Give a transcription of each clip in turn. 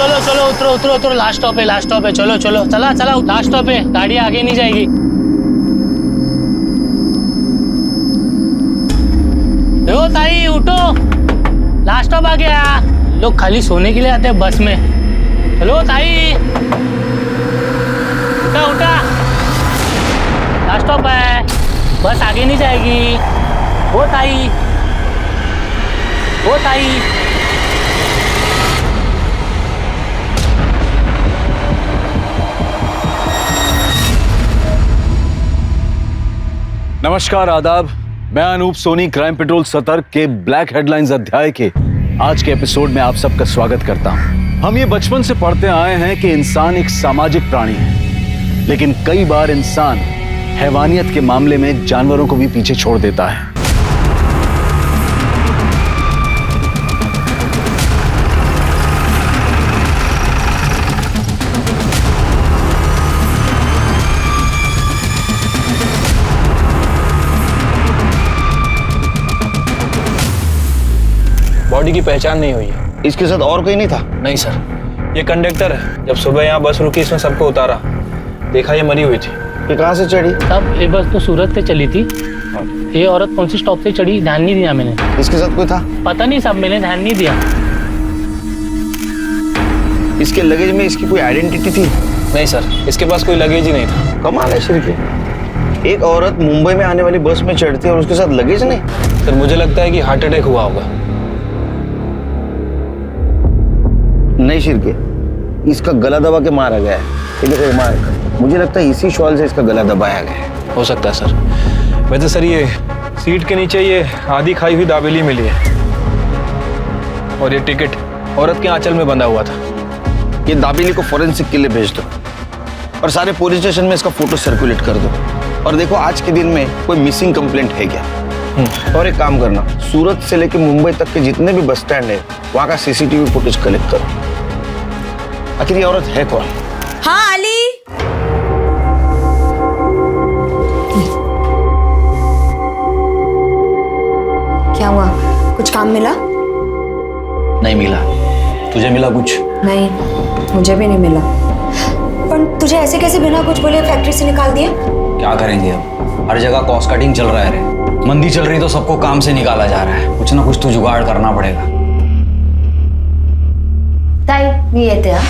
चलो चलो उतरो उतरो उतरो, लास्ट स्टॉप है, चलो चलो चला चला, लास्ट स्टॉप है, गाड़ी आगे नहीं जाएगी। ओ ताई उठो, लास्ट स्टॉप आ गया। लोग खाली सोने के लिए आते हैं बस में। हेलो ताई, उठा उठा, लास्ट स्टॉप है, बस आगे नहीं जाएगी। ओ ताई, ओ ताई। नमस्कार, आदाब। मैं अनूप सोनी क्राइम पेट्रोल सतर्क के ब्लैक हेडलाइंस अध्याय के आज के एपिसोड में आप सबका स्वागत करता हूं। हम ये बचपन से पढ़ते आए हैं कि इंसान एक सामाजिक प्राणी है, लेकिन कई बार इंसान हैवानियत के मामले में जानवरों को भी पीछे छोड़ देता है। बॉडी की पहचान नहीं हुई है। इसके साथ और कोई नहीं था? नहीं सर, ये कंडक्टर है। जब सुबह यहाँ बस रुकी इसने सबको उतारा, देखा ये मरी हुई थी। ये कहाँ से चढ़ी? तब ये बस तो सूरत से चली थी। ये औरत कौन सी स्टॉप से चढ़ी ध्यान नहीं दिया मैंने। इसके साथ कोई था? पता नहीं साहब, मैंने ध्यान नहीं दिया। इसके लगेज में इसकी कोई आइडेंटिटी थी? नहीं सर, इसके पास कोई लगेज ही नहीं था। कमाल है शिरके, एक औरत मुंबई में आने वाली बस में चढ़ती है और उसके साथ लगेज नहीं। सर मुझे लगता है कि हार्ट अटैक हुआ होगा। नहीं शिरके, इसका गला दबा के मारा गया है। ये देखो मार्क, मुझे लगता है इसी शॉल से इसका गला दबाया गया है। हो सकता है सर। वैसे सर ये सीट के नीचे ये आधी खाई हुई दाबेली मिली है और ये टिकट औरत के आंचल में बंधा हुआ था। ये दाबेली को फॉरेंसिक के लिए भेज दो और सारे पुलिस स्टेशन में इसका फोटो सर्कुलेट कर दो। और देखो आज के दिन में कोई मिसिंग कंप्लेंट है क्या। और एक काम करना, सूरत से लेकर मुंबई तक के जितने भी बस स्टैंड है वहां का सीसीटीवी फुटेज कलेक्ट करो। आखिर ये औरत है कौन? हाँ अली, क्या हुआ? कुछ काम मिला? नहीं मिला। तुझे मिला कुछ? नहीं, मुझे भी नहीं मिला। पर तुझे ऐसे कैसे बिना कुछ बोले फैक्ट्री से निकाल दिया? क्या करेंगे अब, हर जगह कॉस्ट कटिंग चल रहा है रे। मंदी चल रही तो सबको काम से निकाला जा रहा है। कुछ ना कुछ तो जुगाड़ करना पड़ेगा। ताई मी येते हा।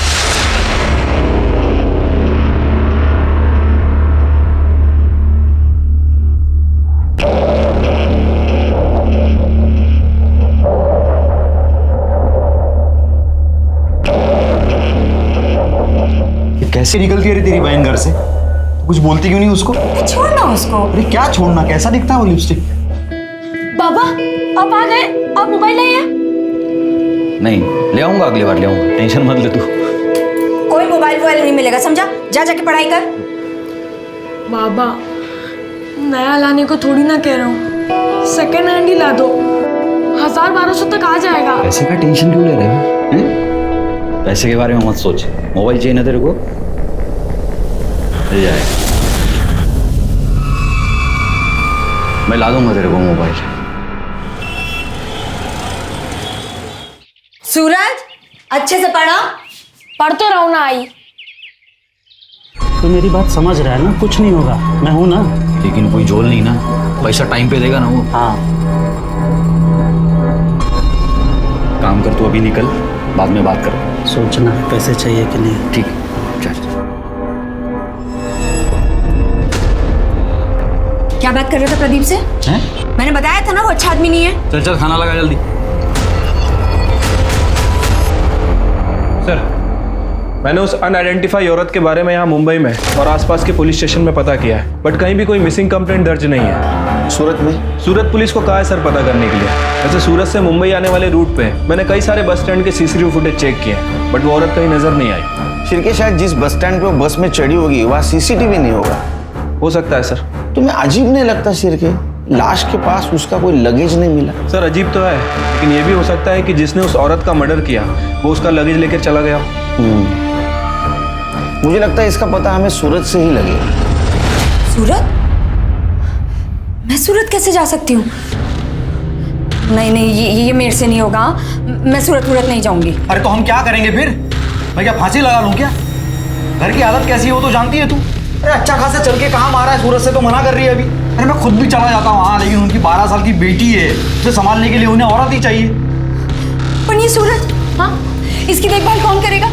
कैसे निकलती है तेरी बहन घर से? कुछ बोलती क्यों नहीं उसको? छोड़ना उसको। अरे क्या छोड़ना, कैसा दिखता है वो लिपस्टिक? बाबा आप आ गए, आप मोबाइल लाइए। नहीं ले आऊंगा, अगली बार ले आऊंगा, टेंशन मत ले तू। कोई मोबाइल नहीं मिलेगा, समझा? जा जाके पढ़ाई कर। बाबा नया लाने को थोड़ी ना कह रहा हूँ, सेकेंड हैंड ही ला दो, 1000-1200 तक आ जाएगा। पैसे का टेंशन क्यों ले रहे हो? पैसे के बारे में मत सोच, मोबाइल चाहिए ना तेरे को, मिल जाएगा। मैं ला दूंगा तेरे को मोबाइल। सूरज अच्छे से पढ़ा। पढ़ तो रहा हूँ ना आई। तो मेरी बात समझ रहा है ना, कुछ नहीं होगा, मैं हूं ना। लेकिन कोई झोल नहीं ना, पैसा टाइम पे देगा ना वो। हाँ काम कर तू, अभी निकल, बाद में बात कर। सोचना पैसे चाहिए कि नहीं। ठीक, चल। क्या बात कर रहे थे प्रदीप से? हैं? मैंने बताया था ना वो अच्छा आदमी नहीं है। चल चल खाना लगा जल्दी। सर मैंने उस अनआइडेंटिफाई औरत के बारे में यहाँ मुंबई में और आसपास के पुलिस स्टेशन में पता किया है, बट कहीं भी कोई मिसिंग कंप्लेंट दर्ज नहीं है। सूरत में? सूरत पुलिस को कहा है सर पता करने के लिए। वैसे सूरत से मुंबई आने वाले रूट पे मैंने कई सारे बस स्टैंड के सीसीटीवी फुटेज चेक किए, बट वो औरत कहीं नजर नहीं आई। शिरके शायद जिस बस स्टैंड पे वो बस में चढ़ी होगी वहाँ सीसीटीवी नहीं होगा। हो सकता है सर। तुम्हें अजीब नहीं लगता शिरके, लाश के पास उसका कोई लगेज नहीं मिला? सर अजीब तो है, लेकिन ये भी हो सकता है कि जिसने उस औरत का मर्डर किया वो उसका लगेज लेकर चला गया। मुझे लगता है इसका पता हमें सूरत से ही लगेगा। सूरत? मैं सूरत कैसे जा सकती हूँ? नहीं नहीं, ये मेरे से नहीं होगा। मैं सूरत नहीं जाऊंगी। अरे तो हम क्या करेंगे फिर? मैं क्या फांसी लगा लूं क्या? घर की हालत कैसी है वो तो जानती है तू। अरे अच्छा खासा चल के कहाँ मारा है सूरत से तो मना कर रही है अभी। अरे मैं खुद भी चला जाता हूँ वहाँ, लेकिन उनकी 12 साल की बेटी है, उसे संभालने के लिए उन्हें औरत ही चाहिए। पर ये सूरज, हाँ, इसकी देखभाल कौन करेगा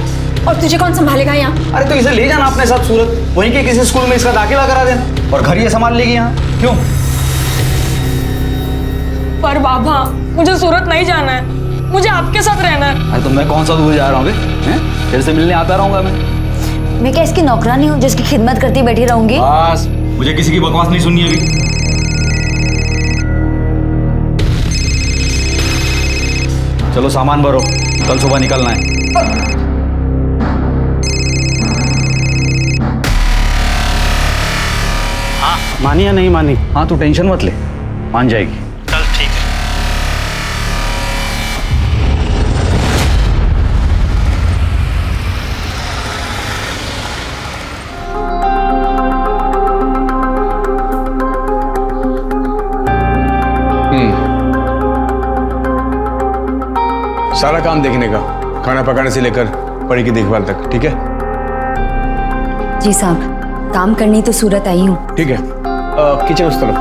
और तुझे कौन संभालेगा यहाँ? अरे तो इसे ले जाना अपने साथ सूरत, वहीं के किसी स्कूल में इसका दाखिला करा देना और घर ये संभाल लेगी यहाँ। क्यों? पर बाबा मुझे सूरत नहीं जाना है, मुझे आपके साथ रहना है। अरे तो मैं कौन सा दूर जा रहा हूँ बे? तेरे से मिलने आता रहूंगा मैं क्या इसकी नौकरानी हूँ जिसकी खिदमत करती बैठी रहूंगी? बस, मुझे किसी की बकवास नहीं सुननी अभी। चलो सामान भरो, कल सुबह निकलना है। मानी या नहीं मानी? हाँ तू टेंशन मत ले, मान जाएगी। चल ठीक है। सारा काम देखने का, खाना पकाने से लेकर परी की देखभाल तक, ठीक है? जी साहब, काम करनी तो सूरत आई हूँ। ठीक है, किचन उस तरफ।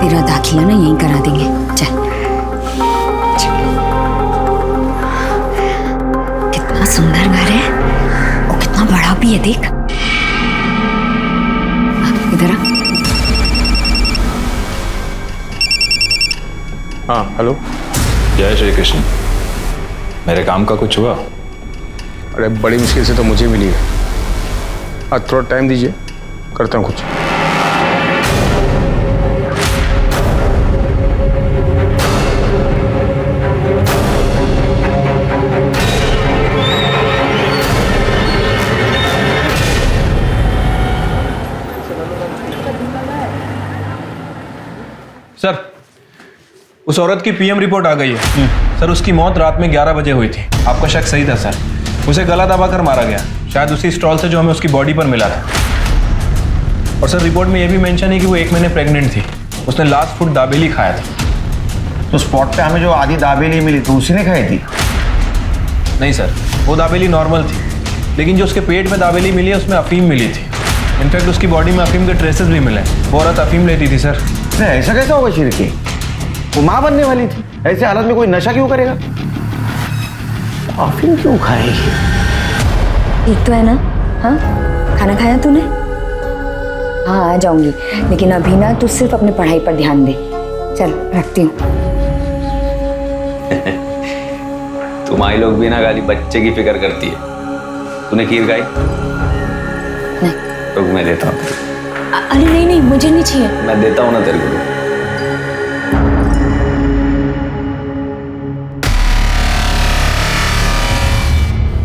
तेरा दाखिला ना यहीं करा देंगे, चल। कितना सुंदर घर है और कितना बड़ा भी है, देख। इधर आ। हाँ हेलो। जय श्री कृष्ण। मेरे काम का कुछ हुआ? अरे बड़ी मुश्किल से तो मुझे मिली है। आज थोड़ा टाइम दीजिए, करता हूँ कुछ। सर, उस औरत की पीएम रिपोर्ट आ गई है। सर, उसकी मौत रात में 11 बजे हुई थी। आपका शक सही था सर, उसे गला दबाकर मारा गया, शायद उसी स्टॉल से जो हमें उसकी बॉडी पर मिला था। और सर, रिपोर्ट में यह भी मेंशन है कि वो 1 महीने प्रेग्नेंट थी। उसने लास्ट फूड दाबेली खाया था। तो स्पॉट पे हमें जो आधी दाबेली मिली तो उसी ने खाई थी? नहीं सर, वो दाबेली नॉर्मल थी, लेकिन जो उसके पेट में दाबेली मिली है उसमें अफीम मिली थी। इनफैक्ट उसकी बॉडी में अफीम के ट्रेसेस भी मिले। वो औरत अफीम लेती थी सर। ऐसा कैसा होगा शिरके? वो माँ बनने वाली थी, ऐसे हालत में कोई नशा क्यों करेगा? अफीम क्यों खाएगी? ठीक तो है ना? हाँ, खाना खाया तूने? हाँ, आ जाऊंगी, लेकिन अभी ना तू सिर्फ अपनी पढ़ाई पर ध्यान दे। चल, रखती हूँ। तुम्हारी लोग भी ना खाली बच्चे की फिक्र करती है। तूने खीर खाई? नहीं। तो मैं देता हूँ। अरे नहीं नहीं, मुझे नहीं चाहिए। मैं देता हूँ ना तेरे को।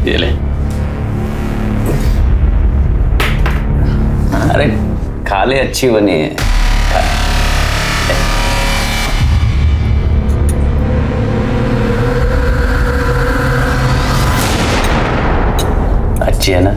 ये ले। अरे खा ले, अच्छी बनी है। अच्छी है ना?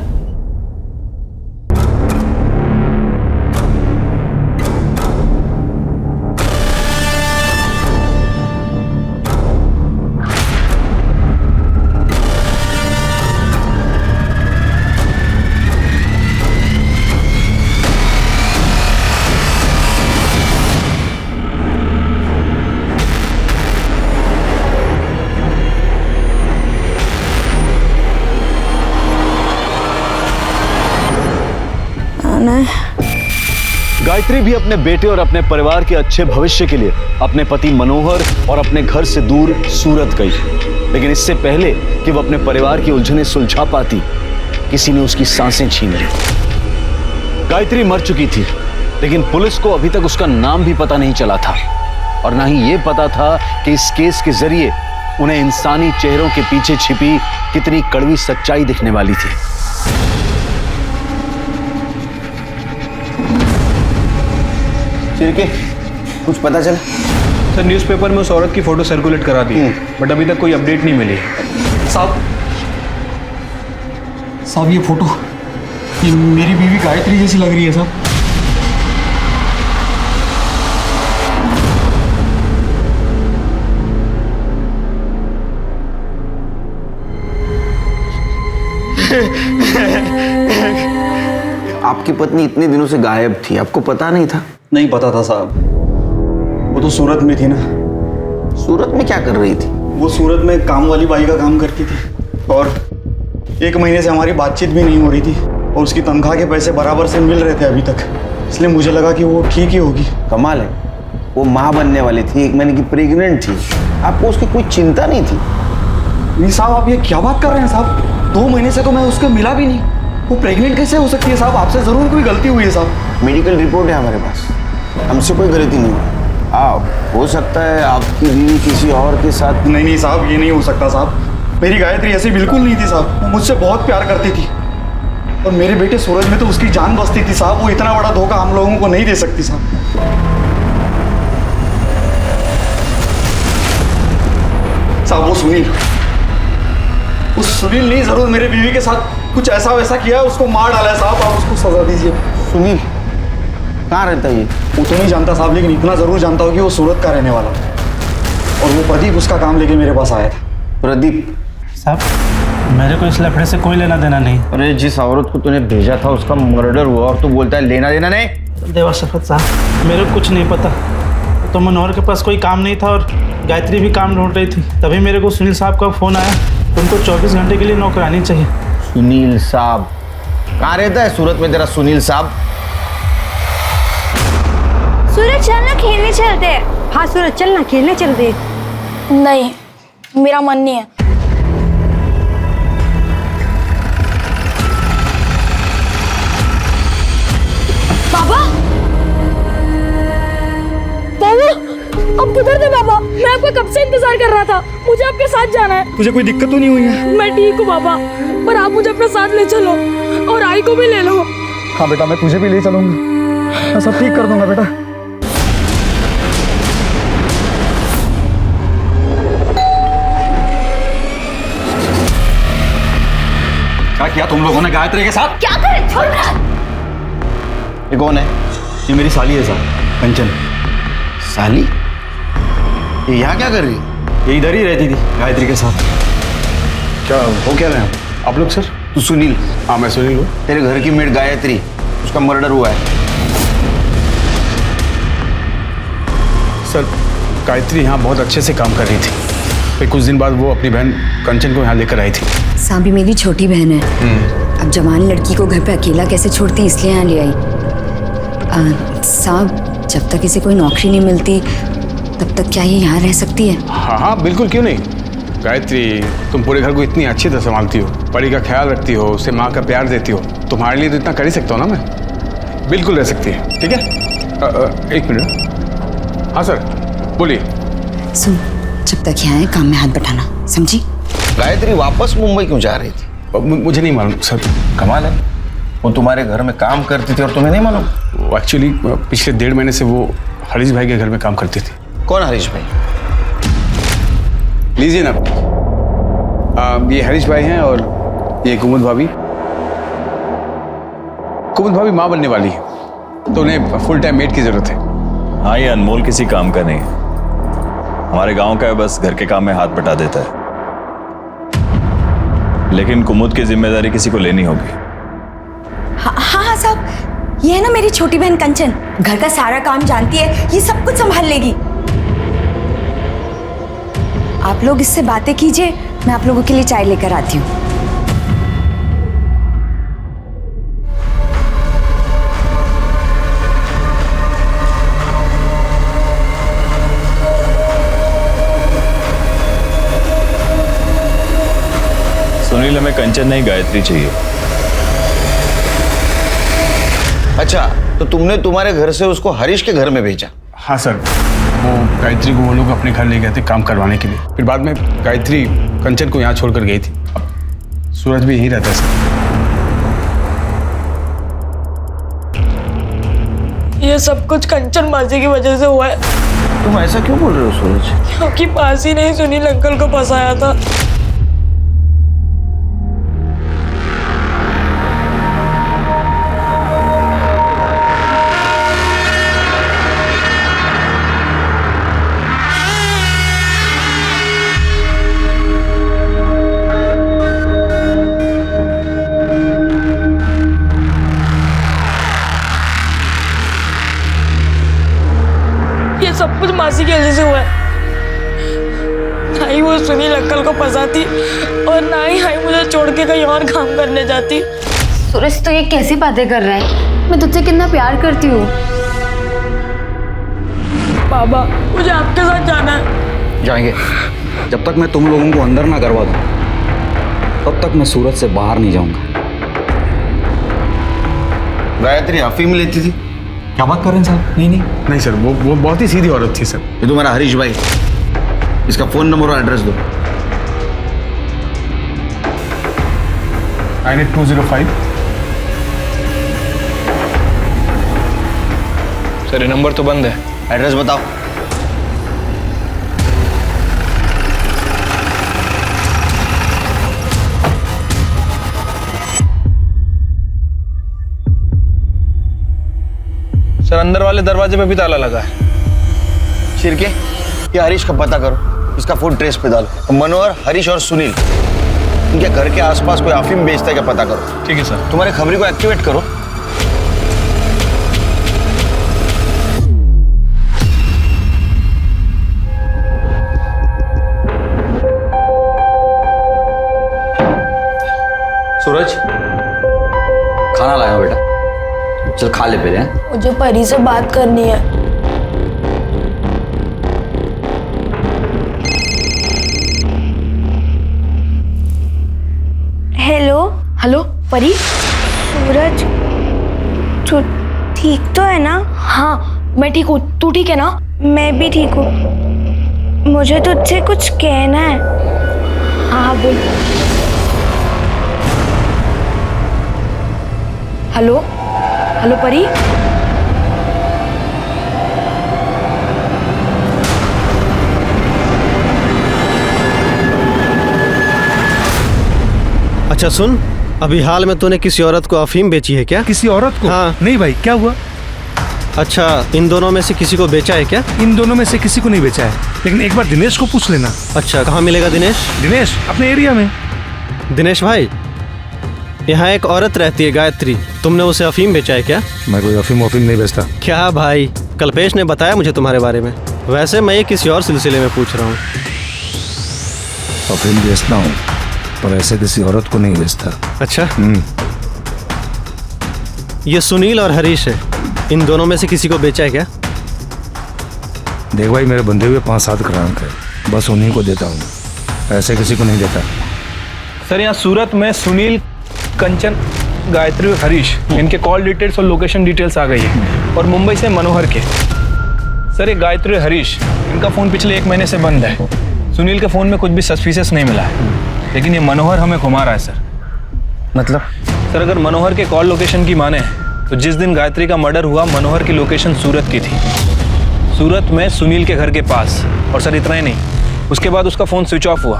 गायत्री भी अपने बेटे और अपने परिवार के अच्छे भविष्य के लिए अपने पति मनोहर और अपने घर से दूर सूरत गई। लेकिन इससे पहले कि वो अपने परिवार की उलझनें सुलझा पाती, किसी ने उसकी सांसें छीन ली। गायत्री मर चुकी थी, लेकिन पुलिस को अभी तक उसका नाम भी पता नहीं चला था और ना ही ये पता था कि इस केस के जरिए उन्हें इंसानी चेहरों के पीछे छिपी कितनी कड़वी सच्चाई दिखने वाली थी। चिरके, कुछ पता चला? सर, न्यूज़पेपर में उस औरत की फोटो सर्कुलेट करा दी, बट अभी तक कोई अपडेट नहीं मिली। साहब ये फोटो, ये मेरी बीवी गायत्री जैसी लग रही है साहब। आपकी पत्नी इतने दिनों से गायब थी, आपको पता नहीं था? नहीं पता था साहब, वो तो सूरत में थी ना। सूरत में क्या कर रही थी? वो सूरत में काम वाली बाई का काम करती थी और 1 महीने से हमारी बातचीत भी नहीं हो रही थी और उसकी तनख्वाह के पैसे बराबर से मिल रहे थे अभी तक, इसलिए मुझे लगा कि वो ठीक ही होगी। कमाल है, वो माँ बनने वाली थी, 1 महीने की प्रेग्नेंट थी, आपको उसकी कोई चिंता नहीं थी? नहीं साहब, आप ये क्या बात कर रहे हैं साहब? 2 महीने से तो मैं उसको मिला भी नहीं, वो प्रेग्नेंट कैसे हो सकती है साहब? आपसे जरूर कोई गलती हुई है साहब। मेडिकल रिपोर्ट है हमारे पास, हमसे कोई गलती नहीं हुई। हो सकता है आपकी बीवी किसी और के साथ। नहीं साहब, ये नहीं हो सकता साहब, मेरी गायत्री ऐसी बिल्कुल नहीं थी साहब, वो मुझसे बहुत प्यार करती थी और मेरे बेटे सूरज में तो उसकी जान बसती थी साहब। वो इतना बड़ा धोखा हम लोगों को नहीं दे सकती साहब। साहब वो सुनील नहीं, जरूर मेरे बीवी के साथ कुछ ऐसा वैसा किया है, उसको मार डाला है साहब, आप उसको सजा दीजिए। सुनील कहाँ रहता है ये? वो तो नहीं जानता साहब, लेकिन इतना जरूर जानता हूँ कि वो सूरत का रहने वाला है और वो प्रदीप उसका काम लेके मेरे पास आया था। प्रदीप साहब मेरे को इस लफड़े से कोई लेना देना नहीं। अरे जिस औरत को तूने भेजा था उसका मर्डर हुआ और तू बोलता है लेना देना नहीं? देवा शफत साहब, मेरे को कुछ नहीं पता, तो मनोहर के पास कोई काम नहीं था और गायत्री भी काम ढूंढ रही थी, तभी मेरे को सुनील साहब का फ़ोन आया, तुमको 24 घंटे के लिए नौकरानी चाहिए। सुनील साहब कहाँ रहता है सूरत में तेरा सुनील साहब? सूरज चल ना खेलने चलते हैं। हाँ सूरज चल ना खेलने चलते। नहीं, मेरा मन नहीं है। बाबा, बाबा, अब किधर थे बाबा? मैं आपका कब से इंतजार कर रहा था, मुझे आपके साथ जाना है। तुझे कोई दिक्कत तो नहीं हुई है? मैं ठीक हूँ बाबा, पर आप मुझे अपने साथ ले चलो और आई को भी ले लो। हाँ बेटा, मैं तुझे भी ले चलूंगा, मैं सब ठीक कर दूंगा बेटा। क्या किया तुम लोगों ने गायत्री के साथ? क्या करे? छोड़ रहा। ये कौन है? ये मेरी साली है साहब, कंचन। साली? ये यहाँ क्या कर रही है? ये इधर ही रहती थी गायत्री के साथ। क्या हो क्या रहे हैं आप लोग? सर तू सुनील? हाँ मैं सुनील हूँ। तेरे घर की मेड गायत्री, उसका मर्डर हुआ है। सर गायत्री यहाँ बहुत अच्छे से काम कर रही थी, फिर कुछ दिन बाद वो अपनी बहन कंचन को यहाँ लेकर आई थी। साबी मेरी छोटी बहन है, अब जवान लड़की को घर पे अकेला कैसे छोड़ती, इसलिए यहाँ ले आई। साहब जब तक इसे कोई नौकरी नहीं मिलती तब तक क्या ये यहाँ रह सकती है? हाँ हाँ बिल्कुल, क्यों नहीं। गायत्री तुम पूरे घर को इतनी अच्छी तरह संभालती हो, परी का ख्याल रखती हो, उसे माँ का प्यार देती हो, तुम्हारे लिए तो इतना कर ही सकता हूँ ना मैं। बिल्कुल रह सकती है, ठीक है। 1 मिनट। हाँ सर बोलिए। सुन, जब तक यहाँ है काम में हाथ बटाना, समझी? गायत्री वापस मुंबई क्यों जा रही थी? मुझे नहीं मालूम सर। कमाल है, वो तुम्हारे घर में काम करती थी और तुम्हें नहीं मालूम? एक्चुअली पिछले 1.5 महीने से वो हरीश भाई के घर में काम करती थी। कौन हरीश भाई? लीजिए ना, ये हरीश भाई हैं और ये कुमुद भाभी। कुमुद भाभी माँ बनने वाली है, तो उन्हें फुल टाइम मेड की जरूरत है। हाँ ये अनमोल किसी काम का नहीं है, हमारे गांव का है, बस घर के काम में हाथ बटा देता है, लेकिन कुमुद की जिम्मेदारी किसी को लेनी होगी। हाँ हाँ साहब, ये है ना मेरी छोटी बहन कंचन, घर का सारा काम जानती है, ये सब कुछ संभाल लेगी। आप लोग इससे बातें कीजिए, मैं आप लोगों के लिए चाय लेकर आती हूँ। सुनील हमें कंचन नहीं गायत्री चाहिए। अच्छा, तो तुमने तुम्हारे घर से उसको हरीश के घर में भेजा? हाँ सर, वो गायत्री को वो लोग अपने घर ले गए थे काम करवाने के लिए, फिर बाद में गायत्री कंचन को यहाँ छोड़कर गई थी। अब सूरज भी यहीं रहता है सर। ये सब कुछ कंचन बाजी की वजह से हुआ है। तुम ऐसा क्यों बोल रहे हो सूरज? क्योंकि पासी ने ही सुनील अंकल को फंसाया था। ही वो सुनील अंकल को फंसाती और ना ही हाई मुझे छोड़ के कहीं और काम करने जाती। सूरज तो ये कैसी बातें कर रहा है? मैं तुझसे कितना प्यार करती हूँ। बाबा मुझे आपके साथ जाना है। जाएंगे। जब तक मैं तुम लोगों को अंदर ना करवा दूं, तब तक मैं सूरत से बाहर नहीं जाऊंगा। गायत्री अफीम लेती थी? क्या बात कर रहे हैं साहब? नहीं नहीं नहीं सर, वो बहुत ही सीधी औरत थी सर। ये तुम्हारा हरीश भाई, इसका फोन नंबर और एड्रेस दो। 98205। सर ये नंबर तो बंद है। एड्रेस बताओ। सर अंदर वाले दरवाजे पे भी ताला लगा है। शिरके, ये हरीश का पता करो, इसका फोन ट्रेस पे डालो। मनोहर, हरीश और सुनील, इनके घर के आसपास कोई अफीम बेचता है क्या पता करो। ठीक है सर। तुम्हारे खबरी को एक्टिवेट करो। सूरज, खाना लाया हूं बेटा, चल खा ले पहले। मुझे परी से बात करनी है। हेलो। हेलो परी। सूरज, तू ठीक तो है ना? हाँ मैं ठीक हूँ, तू ठीक है ना? मैं भी ठीक हूँ। मुझे तुझसे कुछ कहना है। हाँ हाँ बोल। हेलो हेलो परी। अच्छा सुन, अभी हाल में तूने किसी औरत को अफीम बेची है क्या? किसी औरत को? हाँ। नहीं भाई, क्या हुआ? अच्छा, इन दोनों में से किसी को बेचा है क्या? इन दोनों में से किसी को नहीं बेचा है, लेकिन एक बार दिनेश को पूछ लेना। अच्छा, कहाँ मिलेगा दिनेश? दिनेश अपने एरिया में। दिनेश भाई, यहाँ एक औरत रहती है गायत्री, तुमने उसे अफीम बेचा है क्या? मैं कोई अफीम नहीं बेचता। क्या भाई, कल्पेश ने बताया मुझे तुम्हारे बारे में। वैसे मैं ये किसी और सिलसिले में पूछ रहा हूँ। अफीम बेचता हूँ, पर ऐसे किसी औरत को नहीं बेचता। अच्छा, ये सुनील और हरीश है, इन दोनों में से किसी को बेचा है क्या? देख भाई, मेरे बंधे हुए 5-7 ग्राहक है, बस उन्हीं को देता हूँ, ऐसे किसी को नहीं देता। सर यहाँ सूरत में सुनील, कंचन, गायत्री और हरीश, इनके कॉल डिटेल्स और लोकेशन डिटेल्स आ गई है। और मुंबई से मनोहर के। सर ये गायत्री और हरीश, इनका फ़ोन पिछले 1 महीने से बंद है। सुनील के फ़ोन में कुछ भी सस्पिशियस नहीं मिला है, लेकिन ये मनोहर हमें घुमा रहा है सर। मतलब? सर अगर मनोहर के कॉल लोकेशन की माने तो जिस दिन गायत्री का मर्डर हुआ, मनोहर की लोकेशन सूरत की थी, सूरत में सुनील के घर के पास। और सर इतना ही नहीं, उसके बाद उसका फ़ोन स्विच ऑफ हुआ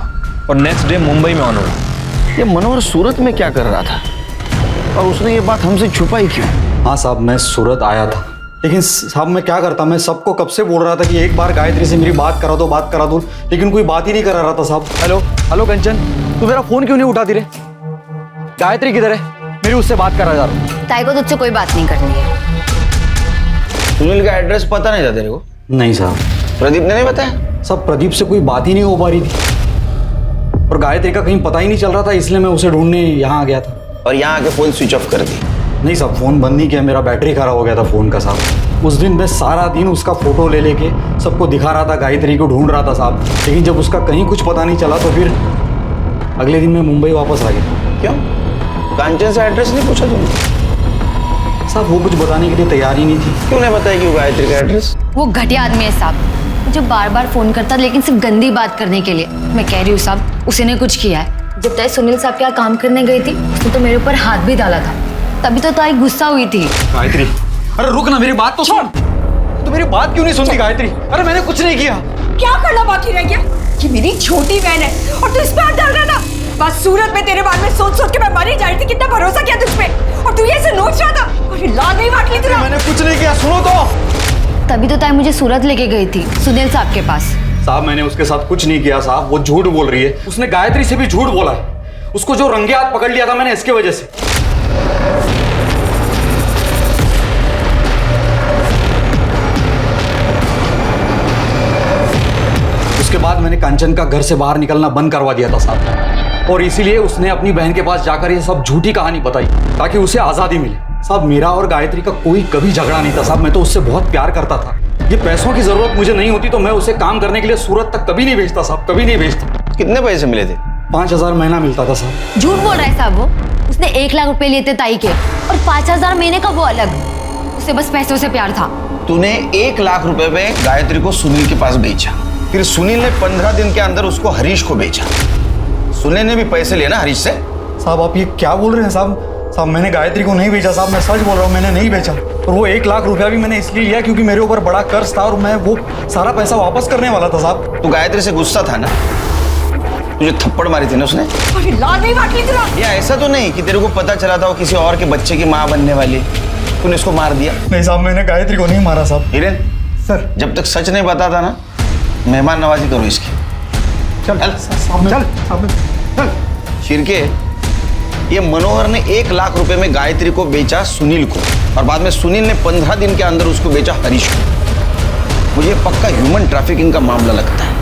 और नेक्स्ट डे मुंबई में ऑन हुआ। ये मनोहर सूरत में क्या कर रहा था और उसने ये बात हमसे छुपाई क्यों? हाँ साहब, मैं सूरत आया था, लेकिन साहब मैं क्या करता, मैं सबको कब से बोल रहा था कि एक बार गायत्री से मेरी बात करा दो, लेकिन कोई बात ही नहीं करा रहा था साहब। हेलो हेलो कंचन, तू मेरा फोन क्यों नहीं उठाती रे? गायत्री किधर है? मेरी उससे बात करा जा रहा। ताई को तुझसे कोई बात नहीं करनी है। सुनील का एड्रेस पता नहीं था तेरे को? नहीं साहब। प्रदीप ने नहीं बताया? सब प्रदीप से कोई बात ही नहीं हो पा रही थी, और गायत्री का कहीं पता ही नहीं चल रहा था, इसलिए मैं उसे ढूंढने यहाँ आ गया था। और यहाँ आके फोन स्विच ऑफ कर दी? नहीं साहब, फोन बंद नहीं किया, मेरा बैटरी खराब हो गया था फोन का साहब। उस दिन मैं सारा दिन उसका फोटो ले लेके सबको दिखा रहा था, गायत्री को ढूंढ रहा था साहब, लेकिन जब उसका कहीं कुछ पता नहीं चला तो फिर अगले दिन मैं मुंबई वापस आ गया। क्यों? कांचन से एड्रेस नहीं पूछा तुमने? साहब वो कुछ बताने के लिए तैयार ही नहीं थी। क्यों नहीं बताया कि गायत्री का एड्रेस? वो घटिया आदमी है साहब, मुझे बार बार फोन करता, लेकिन सिर्फ गंदी बात करने के लिए। मैं कह रही हूँ साहब, उसी ने कुछ किया है। जब ताई सुनील साहब के यहाँ काम करने गई थी, उसने तो मेरे ऊपर हाथ भी डाला था, तभी तो ताई गुस्सा हुई थी। गायत्री, अरे रुक ना, मेरी बात तो सुन। तो मेरी बात क्यों नहीं सुनती गायत्री? अरे मैंने कुछ नहीं किया। क्या करना बाकी रह गया? कि मेरी छोटी बहन है और तू इस पे हाथ डाल रहा था। बस सूरत में तेरे बारे में सोच सोच के मैं मर ही जा रही थी। कितना भरोसा किया तुझ पे, और तू ये ऐसे नोच रहा था और फिर लाल नहीं बांट ली तूने। मैंने कुछ नहीं किया, सुनो तो। तभी तो ताई मुझे सूरत लेके गई थी सुनील साहब के पास। साहब मैंने उसके साथ कुछ नहीं किया साहब, वो झूठ बोल रही है। उसने गायत्री से भी झूठ बोला है। उसको जो रंगे हाथ पकड़ लिया था मैंने, इसके वजह से। उसके बाद मैंने कांचन का घर से बाहर निकलना बंद करवा दिया था साहब, और इसीलिए उसने अपनी बहन के पास जाकर ये सब झूठी कहानी बताई ताकि उसे आज़ादी मिले। साहब मेरा और गायत्री का कोई कभी झगड़ा नहीं था साहब, मैं तो उससे बहुत प्यार करता था। ये पैसों की जरूरत मुझे नहीं होती तो मैं उसे काम करने के लिए सूरत तक कभी नहीं भेजता साहब, कभी नहीं भेजता। कितने पैसे मिले थे? 5,000 महीना मिलता था साहब। झूठ बोल रहा है साहब, वो उसने 1 लाख रुपए लिए थे ताई के, और 5,000 महीने का वो अलग। उसे बस पैसों से प्यार था। तूने 1 लाख रुपए में गायत्री को सुनील के पास बेचा, फिर सुनील ने 15 दिन के अंदर उसको हरीश को बेचा। सुनील ने भी पैसे लिए ना हरीश से? साहब आप ये क्या बोल रहे हैं साहब? साहब मैंने गायत्री को नहीं बेचा साहब, मैं सच बोल रहा हूँ, मैंने नहीं बेचा। और वो 1 लाख रुपया भी मैंने इसलिए लिया क्योंकि मेरे ऊपर बड़ा कर्ज था और मैं वो सारा पैसा वापस करने वाला था साहब। तू गायत्री से गुस्सा था ना? तुझे थप्पड़ मारी थी ना उसने? अरे लाल नहीं बांट ली तेरा। या ऐसा तो नहीं कि तेरे को पता चला था वो किसी और के बच्चे की माँ बनने वाली, तूने इसको मार दिया? नहीं साहब मैंने गायत्री को नहीं मारा साहब। हिरेन सर, जब तक सच नहीं बताता ना, मेहमान नवाजी करो इसकी। चल चल। शिरके, ये मनोहर ने 1 लाख रुपए में गायत्री को बेचा सुनील को, और बाद में सुनील ने 15 दिन के अंदर उसको बेचा हरीश को। मुझे पक्का ह्यूमन ट्रैफिकिंग का मामला लगता है।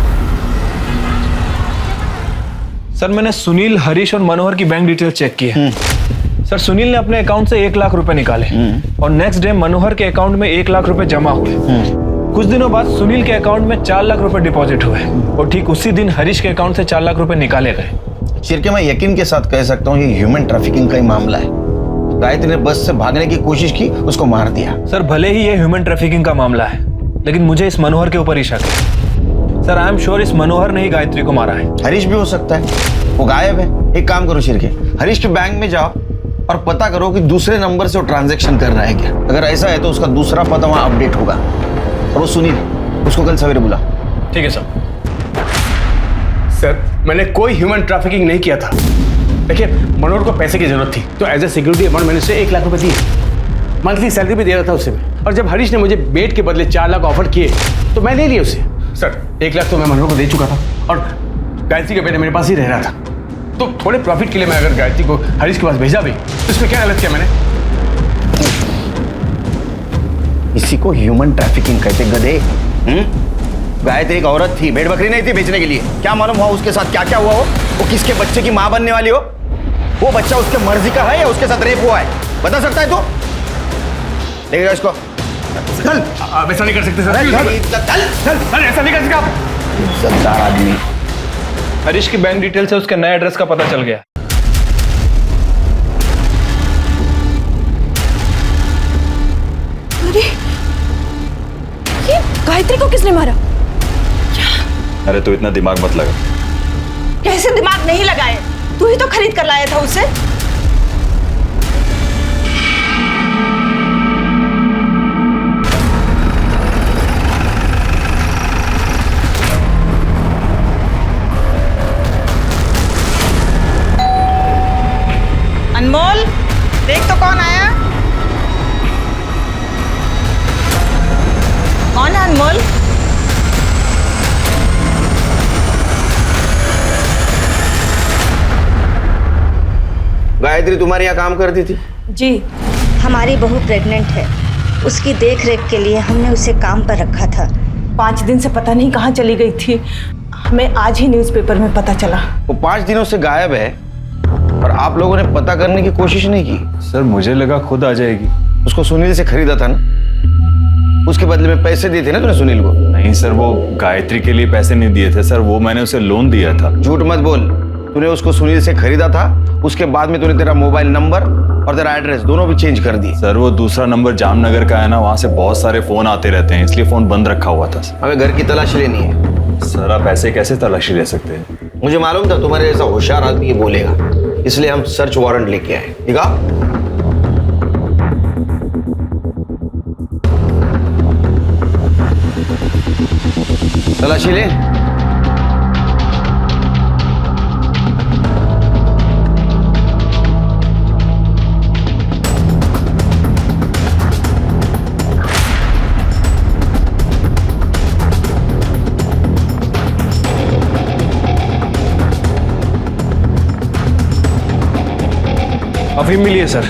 सर मैंने सुनील, हरीश और मनोहर की बैंक डिटेल चेक की है। सर सुनील ने अपने अकाउंट से 1 लाख रुपए निकाले और नेक्स्ट डे मनोहर के अकाउंट में 1 लाख रुपए जमा हुए। कुछ दिनों बाद सुनील के अकाउंट में 4 लाख रुपए डिपॉजिट हुए और ठीक उसी दिन हरीश के अकाउंट से 4 लाख रुपए निकाले गए। शिरके, मैं यकीन के साथ कह सकता हूँ ये ह्यूमन ट्रैफिकिंग का ही मामला है। गायत्री ने बस से भागने की कोशिश की, उसको मार दिया। सर भले ही ये ह्यूमन ट्रैफिकिंग का मामला है, लेकिन मुझे इस मनोहर के ऊपर ही शक है। सर आई एम श्योर इस मनोहर ने ही गायत्री को मारा है। हरीश भी हो सकता है, वो गायब है। एक काम करो शिरके, हरीश के बैंक में जाओ और पता करो कि दूसरे नंबर से वो ट्रांजैक्शन कर रहा है क्या। अगर ऐसा है तो उसका दूसरा पता वहां अपडेट होगा। और वो सुनील, उसको कल सवेरे बुला। ठीक है सर। सर मैंने कोई ह्यूमन ट्रैफिकिंग नहीं किया था। देखिए मनोहर को पैसे की जरूरत थी तो एज ए सिक्योरिटी अमाउंट मैंने उसे 1 लाख रुपए दिए। मंथली सैलरी भी दे रहा था उसे मैं। और जब हरीश ने मुझे बेड के बदले 4 लाख ऑफर किए तो मैं ले लिया उसे। सर 1 लाख तो मैं मनोहर को दे चुका था और गायत्री का बेटा मेरे पास ही रह रहा था, तो थोड़े प्रॉफिट के लिए मैं अगर गायत्री को हरीश के पास भेजा भी तो इसमें क्या गलत किया मैंने? इसी को ह्यूमन ट्रैफिकिंग कहते गधे। गायत्री एक औरत थी, भेड़ बकरी नहीं थी बेचने के लिए। क्या मालूम हुआ उसके साथ क्या क्या हुआ हो, वो किसके बच्चे की माँ बनने वाली हो। वो बच्चा उसके मर्जी का है या उसके साथ रेप हुआ है, बता सकता है तू? देखेगा इसको। चल, आप ऐसा नहीं कर सकते सर। चल, ऐसा नहीं कर सकते आप। इज्जतदार आदमी। हरीश की बैंक डिटेल से उसके नए एड्रेस का पता चल गया। अरे ये गायत्री को किसने मारा? अरे तो इतना दिमाग मत लगा। कैसे दिमाग नहीं लगाए? तू ही तो खरीद कर लाया था उसे। अनमोल, देख तो कौन आया। कौन है अनमोल? गायत्री तुम्हारे यहाँ काम करती थी? जी, हमारी बहू प्रेग्नेंट है, उसकी देख रेख के लिए हमने उसे काम पर रखा था। 5 दिन से पता नहीं कहाँ चली गई थी, हमें आज ही न्यूज़पेपर में पता चला। वो 5 दिनों से गायब है और आप लोगों ने पता करने की कोशिश नहीं की? सर मुझे लगा खुद आ जाएगी। उसको सुनील से खरीदा था ना, उसके बदले में पैसे दिए थे ना तूने सुनील को? नहीं सर, वो गायत्री के लिए पैसे नहीं दिए थे सर, वो मैंने उसे लोन दिया था। झूठ मत बोल, तूने उसको सुनील से खरीदा था, उसके बाद में तूने तेरा मोबाइल नंबर और तेरा एड्रेस दोनों भी चेंज कर दिए। सर वो दूसरा नंबर जामनगर का है ना, वहाँ से बहुत सारे फोन आते रहते हैं, इसलिए फोन बंद रखा हुआ था। हमें घर की तलाशी लेनी है। सर आप ऐसे कैसे तलाशी ले सकते हैं? मुझे मालूम था तुम्हारे जैसा होशियार आदमी ये बोलेगा, इसलिए हम सर्च वारंट लेके आए। ठीक है? तलाशी ले। अफीम मिली है सर।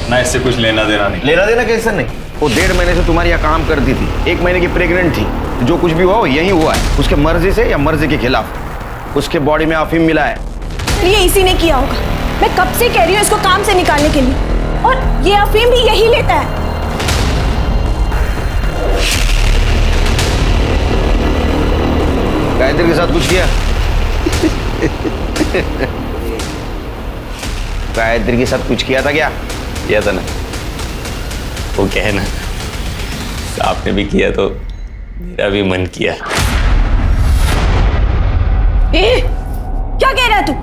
ना इससे कुछ लेना देना नहीं। लेना देना कैसे नहीं? वो 1.5 महीने से तुम्हारे यहाँ काम करती थी, 1 महीने की प्रेग्नेंट थी। जो कुछ भी हुआ वो यही हुआ है, उसके मर्जी से या मर्जी के खिलाफ। उसके बॉडी में अफीम मिला है। ये इसी ने किया होगा। मैं कब से कह रही हूँ इसको काम से निकालने के लिए, और ये अफीम भी यही लेता है। गायत्री के साथ कुछ किया? गायत्री के साथ कुछ किया था क्या? किया था ना, वो क्या है ना, आपने भी किया तो मेरा भी मन किया। क्या कह रहा है तू?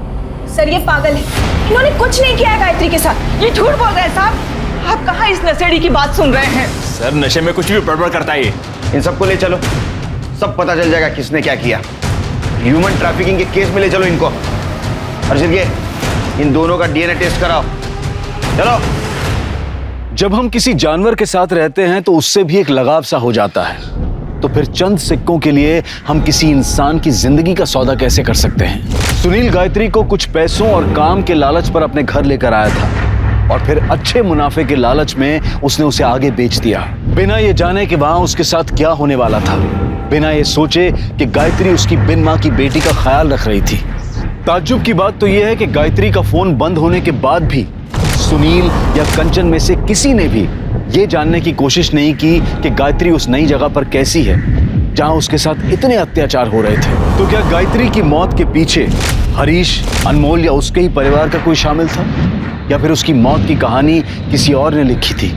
सर ये पागल है, इन्होंने कुछ नहीं किया है गायत्री के साथ। ये झूठ बोल रहा है साहब। आप कहाँ इस नशेड़ी की बात सुन रहे हैं? सर नशे में कुछ भी बड़बड़ करता है ये। इन सबको ले चलो, सब पता चल जाएगा किसने क्या किया। ह्यूमन ट्रैफिकिंग के केस में ले चलो इनको। और इन दोनों का डीएनए टेस्ट कराओ। चलो। जब हम किसी जानवर के साथ रहते हैं तो उससे भी एक लगाव सा हो जाता है, तो फिर चंद सिक्कों के लिए हम किसी इंसान की जिंदगी का सौदा कैसे कर सकते हैं? सुनील गायत्री को कुछ पैसों और काम के लालच पर अपने घर लेकर आया था और फिर अच्छे मुनाफे के लालच में उसने उसे आगे बेच दिया, बिना ये जाने कि वहां उसके साथ क्या होने वाला था, बिना ये सोचे कि गायत्री उसकी बिन मां की बेटी का ख्याल रख रही थी। ताज्जुब की बात तो यह है कि गायत्री का फोन बंद होने के बाद भी सुनील या कंचन में से किसी ने भी ये जानने की कोशिश नहीं की कि गायत्री उस नई जगह पर कैसी है जहां उसके साथ इतने अत्याचार हो रहे थे। तो क्या गायत्री की मौत के पीछे हरीश, अनमोल या उसके ही परिवार का कोई शामिल था, या फिर उसकी मौत की कहानी किसी और ने लिखी थी?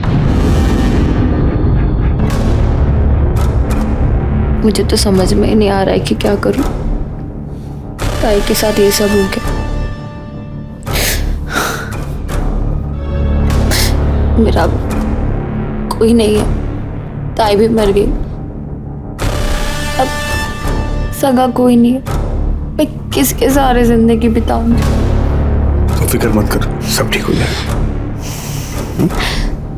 मुझे तो समझ में ही नहीं आ रहा है कि क्या करूं। ताई के साथ ये सब हो गया। मेरा कोई नहीं है, ताई भी मर गई, अब सगा कोई नहीं है। मैं किसके सहारे जिंदगी बिताऊंगी? तो फिक्र मत कर, सब ठीक हो जाएगा।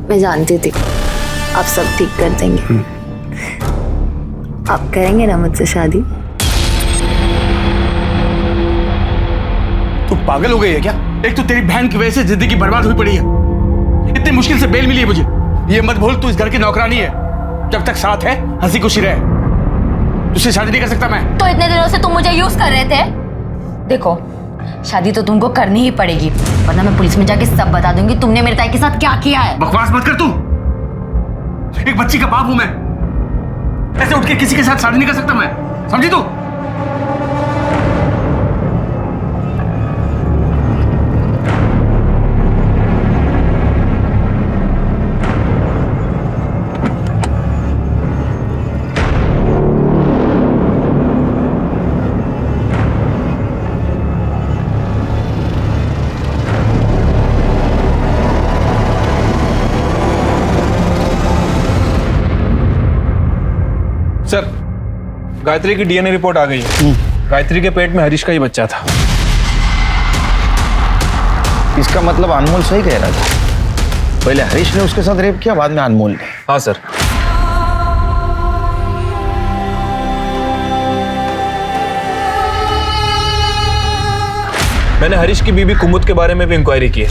मैं जानती थी आप सब ठीक कर देंगे। आप करेंगे ना मुझसे शादी? तू पागल हो गई है क्या? एक तो तेरी बहन की वजह से जिंदगी बर्बाद हुई पड़ी है, इतनी मुश्किल से बेल मिली है मुझे। ये मत भूल तू इस घर की नौकरानी है, जब तक साथ है हंसी खुशी रहे। तुझसे शादी नहीं कर सकता मैं। तो इतने दिनों से तुम मुझे यूज कर रहे थे। देखो शादी तो तुमको करनी ही पड़ेगी, वरना मैं पुलिस में जाके सब बता दूंगी तुमने मेरे ताई के साथ क्या किया है। बकवास मत कर तू, एक बच्ची का बाप हूं मैं, ऐसे उठ के किसी के साथ शादी नहीं कर सकता मैं, समझी तू? सर गायत्री की डीएनए रिपोर्ट आ गई है। गायत्री के पेट में हरीश का ही बच्चा था। इसका मतलब अनमोल सही कह रहा था, पहले हरीश ने उसके साथ रेप किया, बाद में अनमोल ने। हाँ सर। मैंने हरीश की बीबी कुमुद के बारे में भी इंक्वायरी की है।